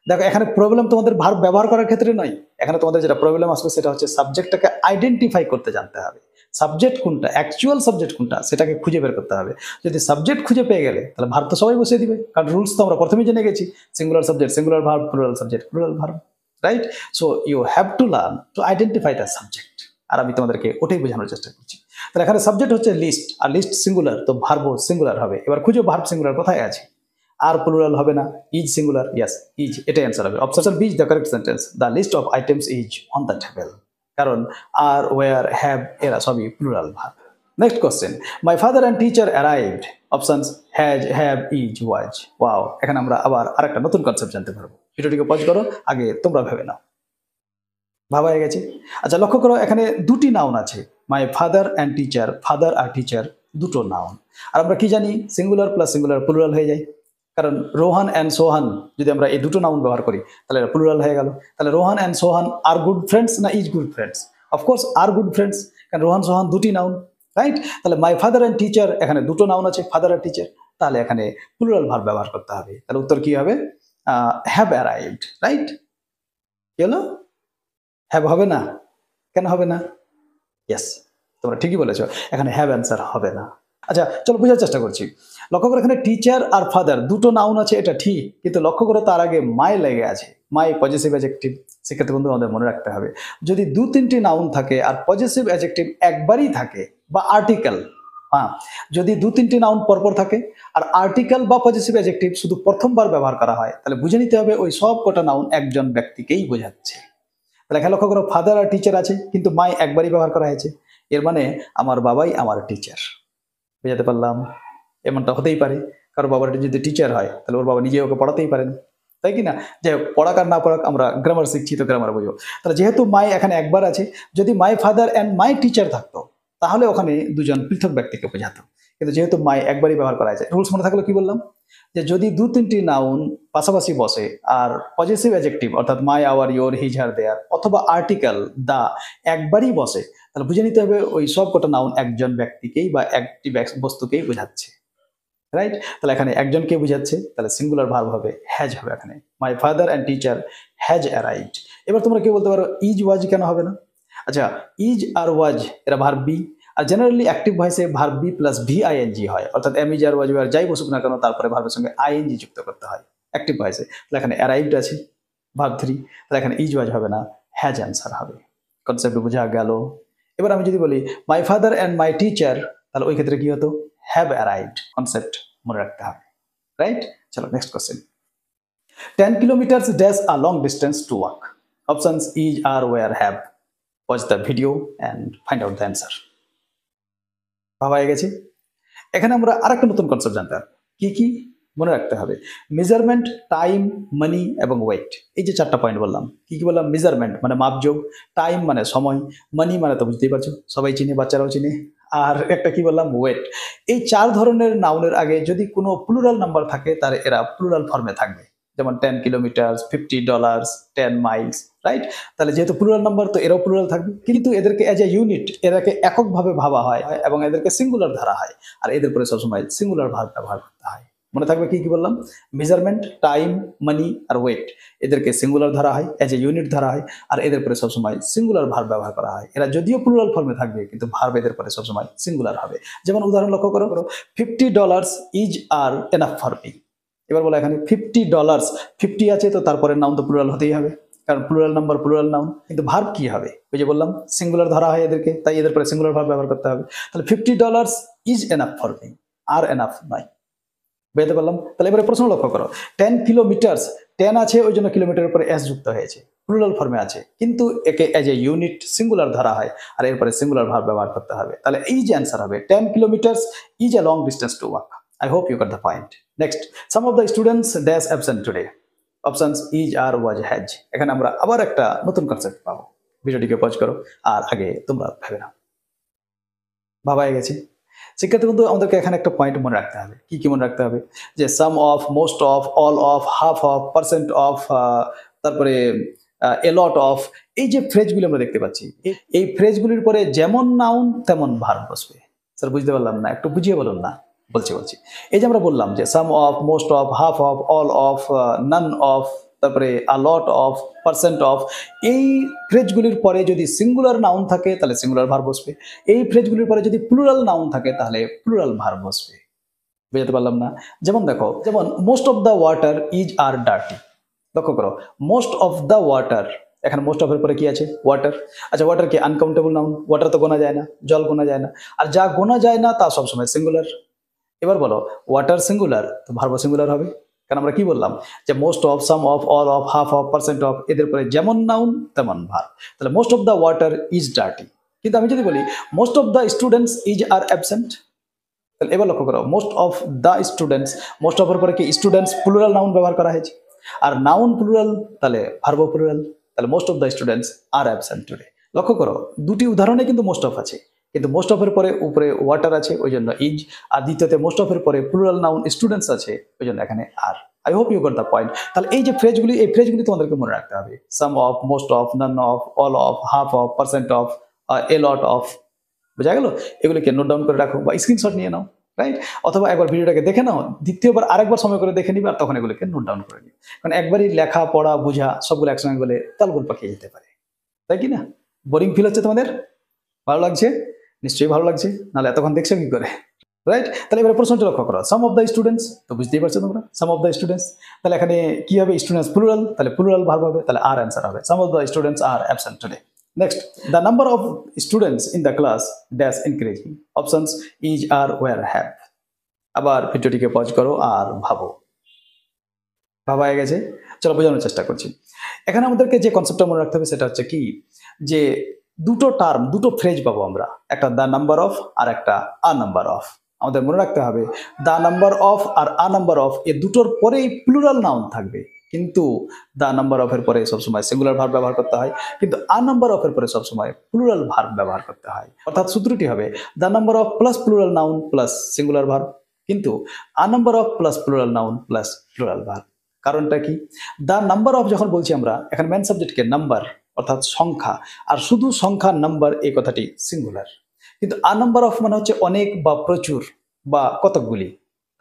দেখো এখানে প্রবলেম তোমাদের ভার্ব ব্যবহার করার ক্ষেত্রে নয়, এখানে তোমাদের যেটা প্রবলেম আসবে সেটা হচ্ছে সাবজেক্টটাকে আইডেন্টিফাই করতে জানতে হবে। সাবজেক্ট কোনটা, অ্যাকচুয়াল সাবজেক্ট কোনটা সেটাকে খুঁজে বের করতে হবে। যদি সাবজেক্ট খুঁজে পেয়ে গেলে তাহলে ভার্ব তো সবাই বসিয়ে দিবে, কারণ রুলস তো আমরা প্রথমেই জেনে গেছি। Singular subject singular verb, plural subject plural verb. Right? So you have to learn to identify the subject. আর আমি তোমাদেরকে ওটাই বোঝানোর চেষ্টা করছি। তাহলে এখানে সাবজেক্ট হচ্ছে লিস্ট, আর লিস্ট সিঙ্গুলার, তো ভার্বও সিঙ্গুলার হবে। এবার খুঁজো ভার্ব সিঙ্গুলার কোথায় আছে। আর প্লুরাল হবে না, ইজ সিঙ্গুলার, ইয়েস ইজ, এটাই অ্যান্সার হবে। Option B is the correct sentence. The list of items is on the table. কারণ আর, ওয়ার, হ্যাভ এরা সবই plural verb. Next question, my father and teacher arrived. Options has, have, is, was. Wow, এখানে আমরা আবার আরেকটা নতুন concept জানতে পারবো। ভিডিওটিকে পজ করো, আগে তোমরা ভেবে নাও। ভাবা হয়ে গেছে? আচ্ছা লক্ষ্য করো এখানে দুটি নাউন আছে, my father and teacher. Father আর টিচার দুটো নাউন। আর আমরা কি জানি? সিঙ্গুলার প্লাস সিঙ্গুলার প্লুরাল হয়ে যায়। কারণ রোহান অ্যান্ড সোহান যদি আমরা এই দুটো নাউন ব্যবহার করি তাহলে প্লুরাল হয়ে গেল। তাহলে Rohan and Sohan are good friends না is good friends? Of course are good friends, কারণ রোহান সোহান দুটি নাউন। রাইট? তাহলে মাই ফাদার অ্যান্ড টিচার, এখানে দুটো নাউন আছে, ফাদার আর টিচার, তাহলে এখানে প্লুরাল ভার্ব ব্যবহার করতে হবে। তাহলে উত্তর কি হবে? Have arrived. রাইট? কি হলো? হ্যাভ হবে না? কেন হবে না? ইয়েস, তোমরা ঠিকই বলেছো, এখানে হ্যাভ অ্যান্সার হবে না। আচ্ছা চলো বোঝার চেষ্টা করছি। লক্ষ্য করো এখানে টিচার আর ফাদার দুটো নাউন আছে, এটা ঠিক, কিন্তু লক্ষ্য করো তার আগে মাই লেগে আছে। মাই পজিটিভ অ্যাডজেক্টিভ। শিক্ষার্থী বন্ধু আমাদের মনে রাখতে হবে, যদি দু তিনটি নাউন থাকে আর পজিটিভ অ্যাডজেক্টিভ একবারই থাকে, বা আর্টিকেল, হ্যাঁ যদি দু তিনটি নাউন পরপর থাকে আর আর্টিকেল বা পজিটিভ অ্যাডজেক্টিভ শুধু প্রথমবার ব্যবহার করা হয়, তাহলে বুঝে নিতে হবে ওই সব কটা নাউন একজন ব্যক্তিকেই বোঝাচ্ছে। তাহলে এখানে লক্ষ্য করো ফাদার আর টিচার আছে, কিন্তু মাই একবারই ব্যবহার করা হয়েছে, এর মানে আমার বাবাই আমার টিচার। বুঝাতে পারলাম? এমনটা হতেই পারে, কারো বাবার যদি টিচার হয় তাহলে ওর বাবা নিজে ওকে পড়াতেই পারেন, তাই কি না? যাই হোক, পড়াক আর না পড়াক, আমরা গ্রামার শিখছি তো গ্রামার বুঝবো। তাহলে যেহেতু মাই এখানে একবার আছে, যদি মাই ফাদার অ্যান্ড মাই টিচার থাকতো তাহলে ওখানে দুজন পৃথক ব্যক্তিকে বোঝাতো, কিন্তু যেহেতু মাই একবারই ব্যবহার করা যায়। রুলস মনে থাকলো কি বললাম? যে যদি দু তিনটি নাউন পাশাপাশি বসে আর পজিটিভ অ্যাডজেক্টিভ অর্থাৎ মাই, আওয়ার, ইয়োর, হিজ, হার, দেয়ার অথবা আর্টিকেল দা একবারই বসে, তাহলে বুঝে নিতে হবে ওই সব কটা নাউন একজন ব্যক্তিকেই বা একটি বস্তুকেই বোঝাচ্ছে। রাইট? তাহলে এখানে একজনকে বোঝাচ্ছে, তাহলে সিঙ্গুলার ভার্ব হবে হ্যাজ হবে এখানে। মাই father and teacher has arrived. এবার তোমরা কি বলতে পারো ইজ ওয়াজ কেন হবে না? আচ্ছা ইজ আর ওয়াজ এরা ভার্ব বি, আর জেনারেলি অ্যাক্টিভ ভয়েসে ভার্ব বি প্লাস ভিআইএনজি হয়, অর্থাৎ এম ইজ আর ওয়াজ আর যাই বসুক না কেন তারপরে ভার্বের সঙ্গে আইএনজি যুক্ত করতে হয় অ্যাক্টিভ ভয়েসে। তাহলে এখানে অ্যারাইভড আছে ভার্ব 3, তাহলে এখানে ইজ ওয়াজ হবে না, হ্যাজ অ্যান্সার হবে। কনসেপ্ট বোঝা গেল? এবার আমি যদি বলি মাই ফাদার অ্যান্ড মাই টিচার, তাহলে ওই ক্ষেত্রে কি হতো? Have arrived. কনসেপ্ট মনে রাখতে হবে। রাইট? চলো next question. 10 kilometers dash a long distance to walk. Options is, are, where, have. Watch the video and find out the answer. ভাবা হয়ে গেছে? এখানে আমরা আরেকটা নতুন কনসেপ্ট জানতে হবে। কি কি মনে রাখতে হবে? মেজারমেন্ট, টাইম, মানি এবং ওয়েট। এই যে চারটা পয়েন্ট বললাম, কি কি বললাম? মেজারমেন্ট মানে মাপযোগ, টাইম মানে সময়, মানি মানে তো বুঝতেই পারছো সবাই চিনে, বাচ্চারাও চিনে, আর একটা কি বললাম? ওয়েট। এই চার ধরনের নাউনের আগে যদি কোনো প্লুরাল নাম্বার থাকে তাহলে এরা প্লুরাল ফর্মে থাকবে, যেমন 10 কিলোমিটার, $50, 10 মাইলস। রাইট? তাহলে যেহেতু প্লুরাল নাম্বার তো এরাও প্লুরাল থাকবে, কিন্তু এদেরকে এজ এ ইউনিট এদেরকে এককভাবে ভাবা হয় এবং এদেরকে সিঙ্গুলার ধরা হয়, আর এদের পরে সবসময় সিঙ্গুলার ভার্ব ব্যবহার করতে হয়। মনে থাকবে কি কি বললাম, মেজারমেন্ট, টাইম, মানি আর ওয়েট, এদেরকে সিঙ্গুলার ধরা হয়, এজ এ ইউনিট ধরা হয়, আর এদের পরে সবসময় সিঙ্গুলার ভার্ব ব্যবহার করা হয়। এরা যদিও প্লুরাল ফর্মে থাকবে কিন্তু ভার্ব এদের পরে সবসময় সিঙ্গুলার হবে। যেমন উদাহরণ লক্ষ্য করো, $50 is R enough for me. এবার বলো এখানে $50, 50 আছে তো তারপরে নাউন তো প্লুরাল হতেই হবে, কারণ প্লুরাল নাম্বার প্লুরাল নাউন। কিন্তু ভার্ব কি হবে, ওই যে বললাম সিঙ্গুলার ধরা হয় এদেরকে, তাই এদের পরে সিঙ্গুলার ভার্ব ব্যবহার করতে হবে। তাহলে $50 is enough for me, R enough নয়। বুঝতে পারলাম? তাহলে এবারে প্রশ্ন লক্ষ্য করো, 10 কিলোমিটার, 10 আছে ওই জন্য কিলোমিটারের উপরে এস যুক্ত হয়েছে, প্লুরাল ফর্মে আছে, কিন্তু একে এজ এ ইউনিট সিঙ্গুলার ধরা হয়, আর এরপরে সিঙ্গুলার ভার্ব ব্যবহার করতে হবে। তাহলে এই যে অ্যান্সার হবে 10 kilometre is a long distance to walk. I hope you got the point. Next, some of the students dash absent today. Options is, are, was, has. এখানে আমরা আবার একটা নতুন কনসেপ্ট পাবো। ভিডিওটিকে পজ করো আর আগে তোমরা ভেবে নাও। ভাবা হয়ে গেছে? শিক্ষার্থী বন্ধু, আমাদেরকে এখানে একটা পয়েন্ট মনে রাখতে হবে। কি কি মনে রাখতে হবে? যে some of, most of, all of, half of, percent of, তারপরে এ লট অফ, এই যে ফ্রেজগুলি আমরা দেখতে পাচ্ছি, এই ফ্রেজগুলির পরে যেমন নাউন তেমন ভার্ব বসবে। স্যার বুঝতে পারলাম না, একটু বুঝিয়ে বলুন না। বলছি এই যে আমরা বললাম যে some of, most of, half of, all of, none of, তারপরে a lot of, percent of, এই ফ্রেজগুলির পরে যদি সিঙ্গুলার নাউন থাকে তাহলে সিঙ্গুলার ভার্ব বসবে, এই ফ্রেজগুলির পরে যদি প্লুরাল নাউন থাকে তাহলে প্লুরাল ভার্ব বসবে। বুঝতে পারলাম না? যেমন দেখো, যেমন most of the water is are dirty. লক্ষ্য করো, মোস্ট অফ দ্য ওয়াটার, এখানে মোস্ট অফের পরে কি আছে? ওয়াটার। আচ্ছা, ওয়াটার কি আনকাউন্টেবল নাউন? ওয়াটার তো গোনা যায় না, জল গোনা যায় না, আর যা গোনা যায় না তা সবসময় সিঙ্গুলার। এবার বলো, ওয়াটার সিঙ্গুলার তো ভার্ব সিঙ্গুলার হবে, কারণ আমরা কি বললাম যে most of, some of, all of, half of, percent of, এদের পরে যেমন নাউন তেমন ভার্ব। তাহলে most of the water is dirty. কিন্তু আমি যদি বলি most of the students is are absent, তাহলে এবার লক্ষ্য করো, most of the students, most অফের পরে কি স্টুডেন্টস প্লুরাল নাউন ব্যবহার করা হয়েছে, আর নাউন প্লুরাল তাহলে ভার্ব প্লুরাল। তাহলে most of the students are absent today. লক্ষ্য করো, দুটি উদাহরণে কিন্তু মোস্ট অফ আছে, কিন্তু মোস্ট অফের পরে উপরে ওয়াটার আছে ওই জন্য ইজ, আর দ্বিতীয়তে মোস্ট অফের পরে প্লুরাল নাউন স্টুডেন্টস আছে ওই জন্য এখানে are. I hope you got the point. তাহলে এই যে ফ্রেজগুলি, এই ফ্রেজগুলি তোমাদেরকে মনে রাখতে হবে। Some of, most of, none of, all of, half of, percent of, a lot of. বোঝা গেল? এগুলিকে নোট ডাউন করে রাখো বা স্ক্রিনশট নিয়ে নাও, রাইট? অথবা একবার ভিডিওটাকে দেখে নাও, দ্বিতীয়বার আরেকবার সময় করে দেখে নিবে, আর তখন এগুলিকে নোট ডাউন করে নিবে। কারণ একবারই লেখা, পড়া, বোঝা সবগুলো একসঙ্গে গেলে তালগোল পাকিয়ে যেতে পারে, তাই কি না? বোরিং ফিল হচ্ছে তোমাদের? ভালো লাগছে? নিশ্চয়ই ভালো লাগছে, নাহলে এতক্ষণ দেখছো কি করে, রাইট? তাহলে এবারে প্রশ্নটা লক্ষ্য করো, সাম অফ দ্য স্টুডেন্টস, তো বুঝতেই পারছো তোমরা সাম অফ দ্য স্টুডেন্টস, তাহলে এখানে কি হবে? স্টুডেন্টস প্লুরাল, তাহলে প্লুরাল ভার্ব হবে, তাহলে আর অ্যান্সার হবে some of the students are absent today. Next, the number of students in the class dash increasing. Options is, are, were, have. আবার ভিডিওটিকে পজ করো আর ভাবো। ভাবা হয়ে গেছে? চলো বোঝানোর চেষ্টা করছি। এখানে আমাদেরকে যে কনসেপ্টটা মনে রাখতে হবে সেটা হচ্ছে কি, যে দুটো টার্ম, দুটো ফ্রেজ পাবো আমরা, একটা দ্য নাম্বার অফ আর একটা আ নাম্বার অফ। আমাদের মনে রাখতে হবে দ্য নাম্বার অফ আর আ নাম্বার অফ এ দুটোর পরেই প্লুরাল নাউন থাকবে, কিন্তু দ্য নাম্বার অফের পরে সবসময় সিঙ্গুলার ভার্ব ব্যবহার করতে হয়, কিন্তু আ নাম্বার অফের পরে সবসময় প্লুরাল ভার্ব ব্যবহার করতে হয়। অর্থাৎ সূত্রটি হবে the number of plus plural noun plus singular verb, কিন্তু a number of plus plural noun plus plural verb. কারণটা কি? দ্য নাম্বার অফ যখন বলছি আমরা, এখানে মেন সাবজেক্টকে নাম্বার অর্থাৎ সংখ্যা, আর শুধু সংখ্যা নাম্বার এই কথাটি সিঙ্গুলার, কিন্তু আ নাম্বার অফ মানে হচ্ছে অনেক বা প্রচুর বা কতকগুলি,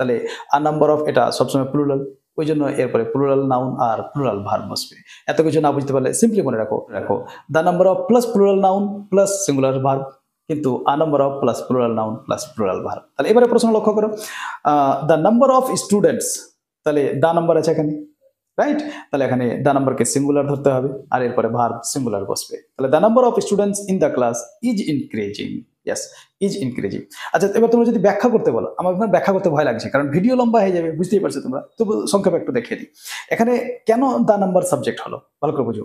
তাহলে আ নাম্বার অফ এটা সবসময় প্লুরাল, ওই জন্য এরপরে প্লুরাল নাউন আর প্লুরাল ভার্ব বসবে। এত কিছু না বুঝতে পারলে সিম্পলি মনে রাখো, the number of plus plural noun plus singular verb, কিন্তু a number of plus plural noun plus plural verb. তাহলে এবারে প্রশ্ন লক্ষ্য করো, দ্য নাম্বার অফ স্টুডেন্টস, তাহলে দা নাম্বার আছে এখানে, রাইট? তাহলে এখানে দা নাম্বারকে সিঙ্গুলার ধরতে হবে, আর এরপরে ভার্ব সিঙ্গুলার বসবে। তাহলে the number of students in the class is increasing. Yes, is increasing. আচ্ছা, এবার তোমরা যদি ব্যাখ্যা করতে বলো, আমার এখানে ব্যাখ্যা করতে ভয় লাগছে, কারণ ভিডিও লম্বা হয়ে যাবে, বুঝতেই পারছো তোমরা, তবু সংক্ষেপে একটু দেখিয়ে দিই। এখানে কেন দা নাম্বার সাবজেক্ট হলো ভালো করে বুঝো।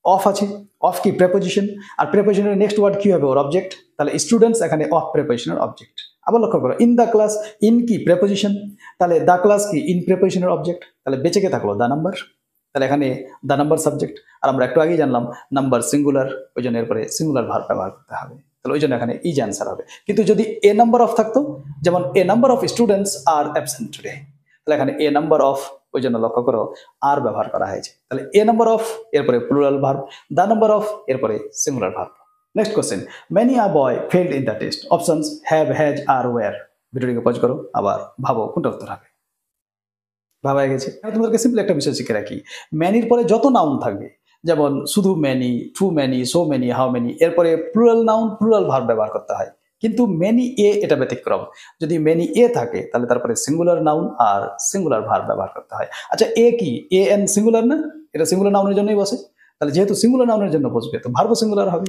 অফ আছে, অফ কি? প্রেপোজিশন, আর প্রেপোজিশনের নেক্সট ওয়ার্ড কি হবে? ওর অবজেক্ট। তাহলে স্টুডেন্টস এখানে অফ প্রেপোজিশনের অবজেক্ট। আবার লক্ষ্য করো, ইন দ্য ক্লাস, ইন কি? প্রেপোজিশন, তাহলে দ্য ক্লাস কি? ইন প্রেপোজিশনের অবজেক্ট, তাহলে বেঁচে কে থাকলো? The number. তাহলে এখানে দা নাম্বার সাবজেক্ট, আর আমরা একটু আগেই জানলাম নাম্বার সিঙ্গুলার, ওই জন্য এরপরে সিঙ্গুলার ভার্ব ব্যবহার করতে হবে, তাহলে ওই জন্য এখানে ইজ অ্যান্সার হবে। কিন্তু যদি এ নাম্বার অফ থাকতো, যেমন a number of students are absent today, তাহলে এখানে এ নাম্বার অফ, ওই জন্য লক্ষ্য করো আর ব্যবহার করা হয়েছে। তাহলে এ নাম্বার অফ এরপরে plural verb, the number of এরপরে singular verb. Next question, many a boy failed in the test. Options have, has, are, were. ভিডিওটিকে পজ করো, আবার ভাবো কোনটা উত্তর হবে। ভাবা হয়ে গেছে। আমি তোমাদেরকে সিম্পল একটা বিষয় শিখে রাখি। ম্যানির পরে যত নাউন থাকবে, যেমন শুধু many, too many, so many, how many, এরপরে প্লুরাল নাউন, প্লুরাল ভার্ব ব্যবহার করতে হয়। কিন্তু ম্যানি এ এটা ব্যতিক্রম। যদি ম্যানি এ থাকে তাহলে তারপরে সিঙ্গুলার নাউন আর সিঙ্গুলার ভার্ব ব্যবহার করতে হয়। আচ্ছা এ কি? এ এন সিঙ্গুলার না? এটা সিঙ্গুলার নাউনের জন্যই বসে। তাহলে যেহেতু সিঙ্গুলার নাউনের জন্য বসবে তো ভার্বও সিঙ্গুলার হবে।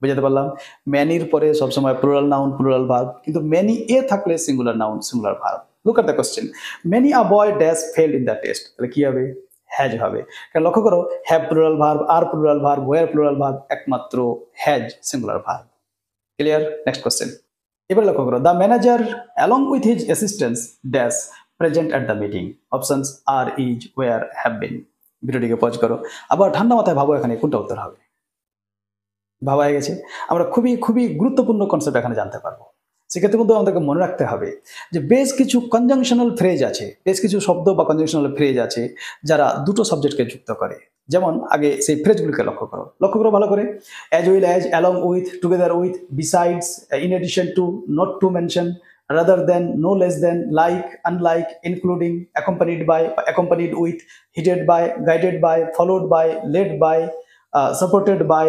বুঝাতে পারলাম? ম্যানির পরে সবসময় প্লুরাল নাউন, প্লুরাল ভার্ব। কিন্তু ম্যানি এ থাকলে singular noun, singular verb. Look at the question. Many a boy dash fail in the test. তাহলে কি হবে? হ্যাজ হবে। কারণ লক্ষ্য করো, have plural verb, are plural verb, were plural verb, একমাত্র has singular verb. Clear? Next question. এবার লক্ষ্য করো, the manager along with his assistants dash present at the meeting. Options are, is, war, have been. ভিডিওটিকে pause করো, আবার ঠান্ডা মাথায় ভাবো এখানে কোনটা উত্তর হবে। ভাবা হয়ে গেছে। আমরা খুবই খুবই গুরুত্বপূর্ণ কনসেপ্ট এখানে জানতে পারবো। সেক্ষেত্রে কিন্তু আমাদেরকে মনে রাখতে হবে যে বেশ কিছু কনজাংশনাল ফ্রেজ আছে, বেশ কিছু শব্দ বা কনজাংশনাল ফ্রেজ আছে যারা দুটো সাবজেক্টকে যুক্ত করে। যেমন আগে সেই ফ্রেজগুলিকে লক্ষ্য করো ভালো করে। As well as, along with, together with, besides, in addition to, not to mention, rather than, no less than, like, unlike, including, accompanied by, accompanied with, headed by, guided by, followed by, led by, supported by,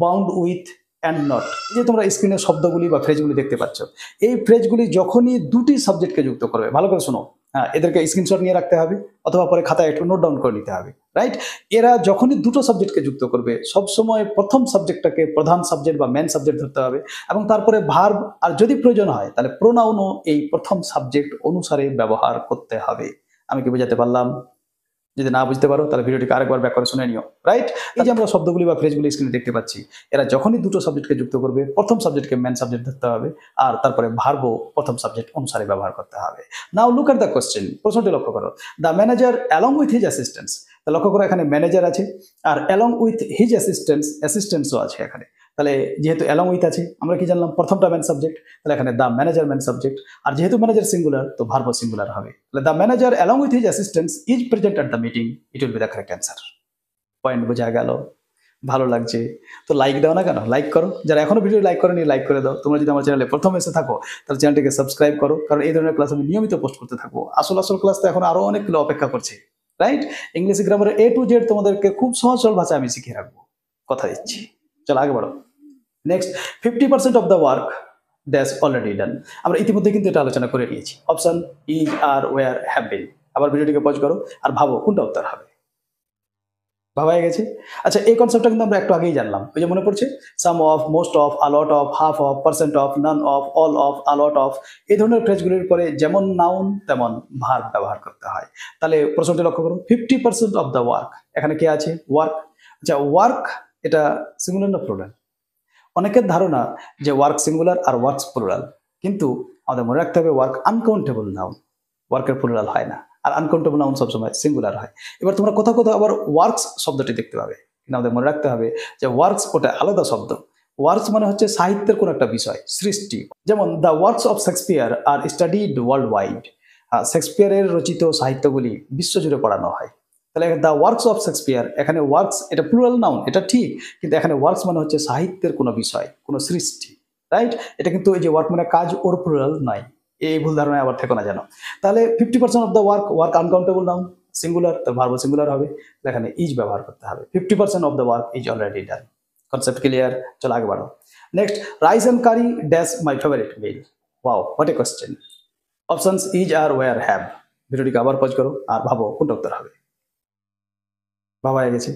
bound with and not. এই যে তোমরা স্ক্রিনের শব্দগুলি বা ফ্রেজগুলি দেখতে পাচ্ছ, এই ফ্রেজগুলি যখনই দুটি সাবজেক্টকে যুক্ত করবে, ভালো করে শোনো, হ্যাঁ, এদেরকে স্ক্রিনশট নিয়ে রাখতে হবে অথবা পরে খাতায় একটু নোট ডাউন করে নিতে হবে, রাইট? এরা যখনই দুটো সাবজেক্টকে যুক্ত করবে সবসময় প্রথম সাবজেক্টটাকে প্রধান সাবজেক্ট বা মেন সাবজেক্ট ধরতে হবে, এবং তারপরে ভার্ব, আর যদি প্রয়োজন হয় তাহলে প্রোনাউনও এই প্রথম সাবজেক্ট অনুসারে ব্যবহার করতে হবে। আমি কি বোঝাতে পারলাম? যদি না বুঝতে পারো তাহলে ভিডিওটিকে আরেকবার ব্যাক করে শুনে নিও, রাইট? এই যে আমরা শব্দগুলি বা ফ্রেজগুলি স্ক্রিনে দেখতে পাচ্ছি, এরা যখনই দুটো সাবজেক্টকে যুক্ত করবে প্রথম সাবজেক্টকে মেন সাবজেক্ট ধরতে হবে, আর তারপরে ভার্বও প্রথম সাবজেক্ট অনুসারে ব্যবহার করতে হবে। নাও লুক এট দ্য কোশ্চেন। প্রশ্নটি লক্ষ্য করো, the manager along with his assistants. লক্ষ্য করো এখানে ম্যানেজার আছে আর অ্যালং উইথ হিজ অ্যাসিস্ট্যান্টসও আছে এখানে। তাহলে যেহেতু অ্যালং উইথ আছে, আমরা কি জানলাম প্রথমটা মেন সাবজেক্ট, তাহলে এখানে দ্য ম্যানেজার মেন সাবজেক্ট, আর যেহেতু ম্যানেজার সিঙ্গুলার তো ভার্ব সিঙ্গুলার হবে। তাহলে the manager along with his assistants is present at the meeting, it will be the correct answer. Point বোঝা গেল? ভালো লাগছে তো লাইক দাও না কেন? লাইক করো। যারা এখনো ভিডিও লাইক করেনি লাইক করে দাও। তোমরা যদি আমার চ্যানেলে প্রথম এসে থাকো তাহলে চ্যানেলটিকে সাবস্ক্রাইব করো, কারণ এই ধরনের ক্লাস আমি নিয়মিত পোস্ট করতে থাকবো। আসল ক্লাস তো এখন আরো অনেকগুলো অপেক্ষা করছে, রাইট? ইংলিশ গ্রামারের A to Z তোমাদেরকে খুব সহজ সরল ভাষায় আমি শিখিয়ে রাখবো, কথা দিচ্ছি। চলো আগে বাড়ো। Next, 50% of the work that's already done. আমরা ইতিমধ্যে কিন্তু এটা আলোচনা করে নিয়েছি। Option is, are, were, have been. আবার ভিডিওটিকে পজ করো আর ভাবো কোনটা উত্তর হবে। ভাবা হয়ে গেছে? আচ্ছা এই কনসেপ্টটা কিন্তু আমরা একটু আগেই জানলাম। ওই যে মনে পড়ছে, some of, most of, a lot of, half of, percent of, none of, all of, a lot of, এই ধরনের ফ্রেজগুলির পরে যেমন নাউন তেমন ভার্ব ব্যবহার করতে হয়। তাহলে প্রশ্নটি লক্ষ্য করুন, 50% অফ দ্য ওয়ার্ক, এখানে কে আছে? ওয়ার্ক। আচ্ছা ওয়ার্ক এটা সিঙ্গুলার না প্লুরাল? অনেকের ধারণা যে ওয়ার্ক সিঙ্গুলার আর ওয়ার্কস প্লুরাল, কিন্তু আমাদের মনে রাখতে হবে ওয়ার্ক আনকাউন্টেবল নাউন, ওয়ার্কের প্লুরাল হয় না, আর আনকাউন্টেবল নাউন সবসময় সিঙ্গুলার হয়। এবার তোমরা কোথাও আবার ওয়ার্কস শব্দটি দেখতে পাবে, কিন্তু আমাদের মনে রাখতে হবে যে ওয়ার্কস ওটা আলাদা শব্দ। ওয়ার্কস মানে হচ্ছে সাহিত্যের কোনো একটা বিষয়, সৃষ্টি। যেমন the works of Shakespeare are studied world wide. শেক্সপিয়ারের রচিত সাহিত্যগুলি বিশ্বজুড়ে পড়ানো হয়। তাহলে দ্য ওয়ার্কস অফ শেক্সপিয়ার, এখানে ওয়ার্কস এটা প্লুরাল নাউন, এটা ঠিক, কিন্তু এখানে ওয়ার্কস মানে হচ্ছে সাহিত্যের কোনো বিষয়, কোনো সৃষ্টি, রাইট? এটা কিন্তু এই যে ওয়ার্ক মানে কাজ, ওর প্লুরাল নয়। এই ভুল ধারণায় আবার থেকো না যেন। তাহলে 50% of the work uncountable noun, singular, তার ভার্ব সিঙ্গুলার হবে, এখানে ইজ ব্যবহার করতে হবে। 50% of the work is already done. Concept clear? চলো আগে বাড়ো। Next, rice and curry dash my favourite meal. Wow, what a question. Options is, are, were, have. ভিডিওটিকে আবার পজ করো আর ভাবো কোনটা উত্তর হবে। ভাবা হয়ে গেছে?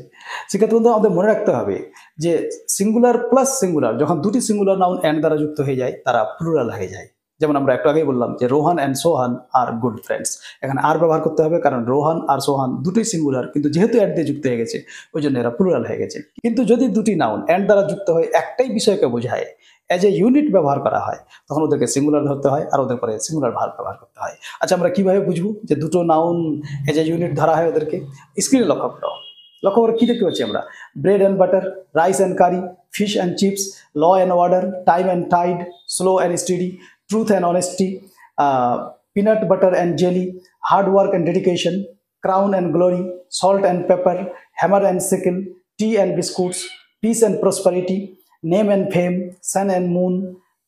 সেক্ষেত্রে কিন্তু আমাদের মনে রাখতে হবে যে সিঙ্গুলার প্লাস সিঙ্গুলার, যখন দুটি সিঙ্গুলার নাউন এন্ড দ্বারা যুক্ত হয়ে যায় তারা প্লুরাল হয়ে যায়। যেমন আমরা একটু আগেই বললাম যে Rohan and Sohan are good friends, এখানে আর ব্যবহার করতে হবে কারণ রোহান আর সোহান দুটোই সিঙ্গুলার, কিন্তু যেহেতু অ্যাড দিয়ে যুক্ত হয়ে গেছে ওই জন্য এরা প্লুরাল হয়ে গেছে। কিন্তু যদি দুটি নাউন এন্ড দ্বারা যুক্ত হয়ে একটাই বিষয়কে বোঝায়, এজ এ ইউনিট ব্যবহার করা হয়, তখন ওদেরকে সিঙ্গুলার ধরতে হয় আর ওদের পরে সিঙ্গুলার ভার্ব ব্যবহার করতে হয়। আচ্ছা আমরা কিভাবে বুঝবো যে দুটো নাউন এজ এ ইউনিট ধরা হয় ওদেরকে? স্ক্রিনে লক্ষ্য করে কি দেখতে পাচ্ছি আমরা? Bread and butter, rice and curry, fish and chips, law and order, time and tide, slow and steady, truth and honesty, peanut butter and jelly, hard work and dedication, crown and glory, salt and pepper, hammer and sickle, tea and biscuits, peace and prosperity, name and fame, sun and moon,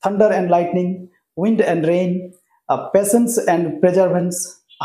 thunder and lightning, wind and rain, patience and perseverance,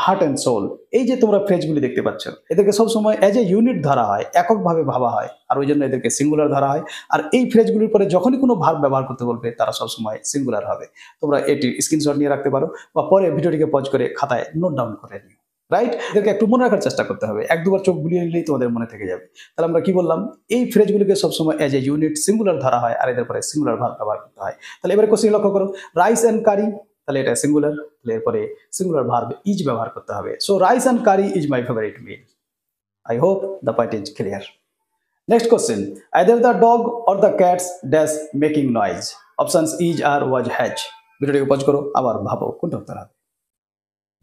heart and soul, এই যে তোমরা ফ্রেজগুলি দেখতে পাচ্ছ, এদেরকে সবসময় as a unit ধরা হয়, এককভাবে ভাবা হয়, আর ওই জন্য এদেরকে সিঙ্গুলার ধরা হয়। আর এই ফ্রেজগুলির পরে যখনই কোনো ভার্ব ব্যবহার করতে বলবে তারা সবসময় সিঙ্গুলার হবে। তোমরা এটি স্ক্রিনশট নিয়ে রাখতে পারো বা পরে ভিডিওটিকে পজ করে খাতায় নোট ডাউন করে নিও। রাইট, এদেরকে একটু মনে রাখার চেষ্টা করতে হবে, এক দুবার চোখ বুলিয়ে নিলেই তোমাদের মনে থেকে যাবে। তাহলে আমরা কি বললাম, এই ফ্রেজগুলিকে সবসময় অ্যাজ এ ইউনিট সিঙ্গুলার ধরা হয় আর এদের পরে সিঙ্গুলার ভার্ব ব্যবহার করতে হয়। তাহলে এবারে কোশ্চেন লক্ষ্য করো, রাইস অ্যান্ড কারি, তাহলে এটা সিঙ্গুলার, তাহলে এরপরে সিঙ্গুলার ভার্ব ইজ ব্যবহার করতে হবে। So rice and curry is my favourite meal. I hope the point is clear. Next question, either the dog or the cats dash making noise. Options is are was has. ভিডিওটিকে pause করো, আবার ভাবো কোনটা উত্তর হবে।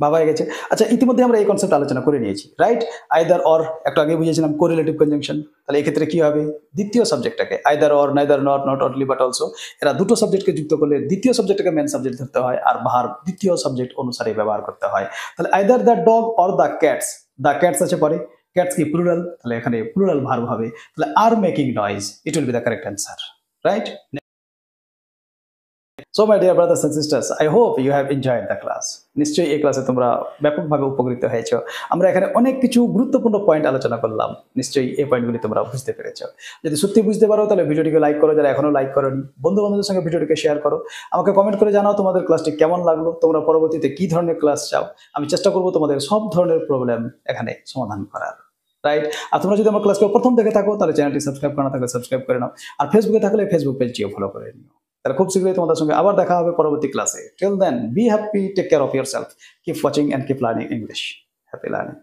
ভাবা হয়ে গেছে? আচ্ছা, ইতিমধ্যে আমরা এই কনসেপ্ট আলোচনা করে নিয়েছি, রাইট? আইদার অর একটু আগে বুঝিয়েছিলাম কোরিলেটিভ কনজাংশন। তাহলে এক্ষেত্রে কি হবে, দ্বিতীয় সাবজেক্টটাকে either or, neither, not, not only but also, এরা দুটো সাবজেক্টকে যুক্ত করলে দ্বিতীয় সাবজেক্টটাকে মেন সাবজেক্ট ধরতে হয় আর ভার্ব দ্বিতীয় সাবজেক্ট অনুসারে ব্যবহার করতে হয়। তাহলে either the dog or the cats, the cats আছে পরে, ক্যাটস কি প্লুরাল, তাহলে এখানে প্লুরাল ভার্ব হবে, তাহলে are making noise, it will be the correct answer, right? So my dear brothers and sisters, I hope you have enjoyed the class. নিশ্চয়ই এই ক্লাসে তোমরা ব্যাপকভাবে উপকৃত হয়েছো। আমরা এখানে অনেক কিছু গুরুত্বপূর্ণ পয়েন্ট আলোচনা করলাম, নিশ্চয়ই এই পয়েন্টগুলি তোমরা বুঝতে পেরেছো। যদি সত্যি বুঝতে পারো তাহলে ভিডিওটিকে লাইক করো, যারা এখনো লাইক করোনি বন্ধু বান্ধবদের সঙ্গে ভিডিওটিকে শেয়ার করো। আমাকে কমেন্ট করে জানাও তোমাদের ক্লাসটি কেমন লাগলো, তোমরা পরবর্তীতে কি ধরনের ক্লাস চাও। আমি চেষ্টা করবো তোমাদের সব ধরনের প্রবলেম এখানে সমাধান করার, রাইট? আর তোমরা যদি আমার ক্লাসকে প্রথম দেখে থাকো তাহলে চ্যানেলটি সাবস্ক্রাইব করা থাকলে সাবস্ক্রাইব করে নাও, আর ফেসবুকে থাকলে ফেসবুক পেজটিও ফলো করে নিও। তাহলে খুব শীঘ্রই তোমাদের সঙ্গে আবার দেখা হবে পরবর্তী ক্লাসে। Till then, be happy, take care of yourself, keep watching and keep learning English. Happy learning.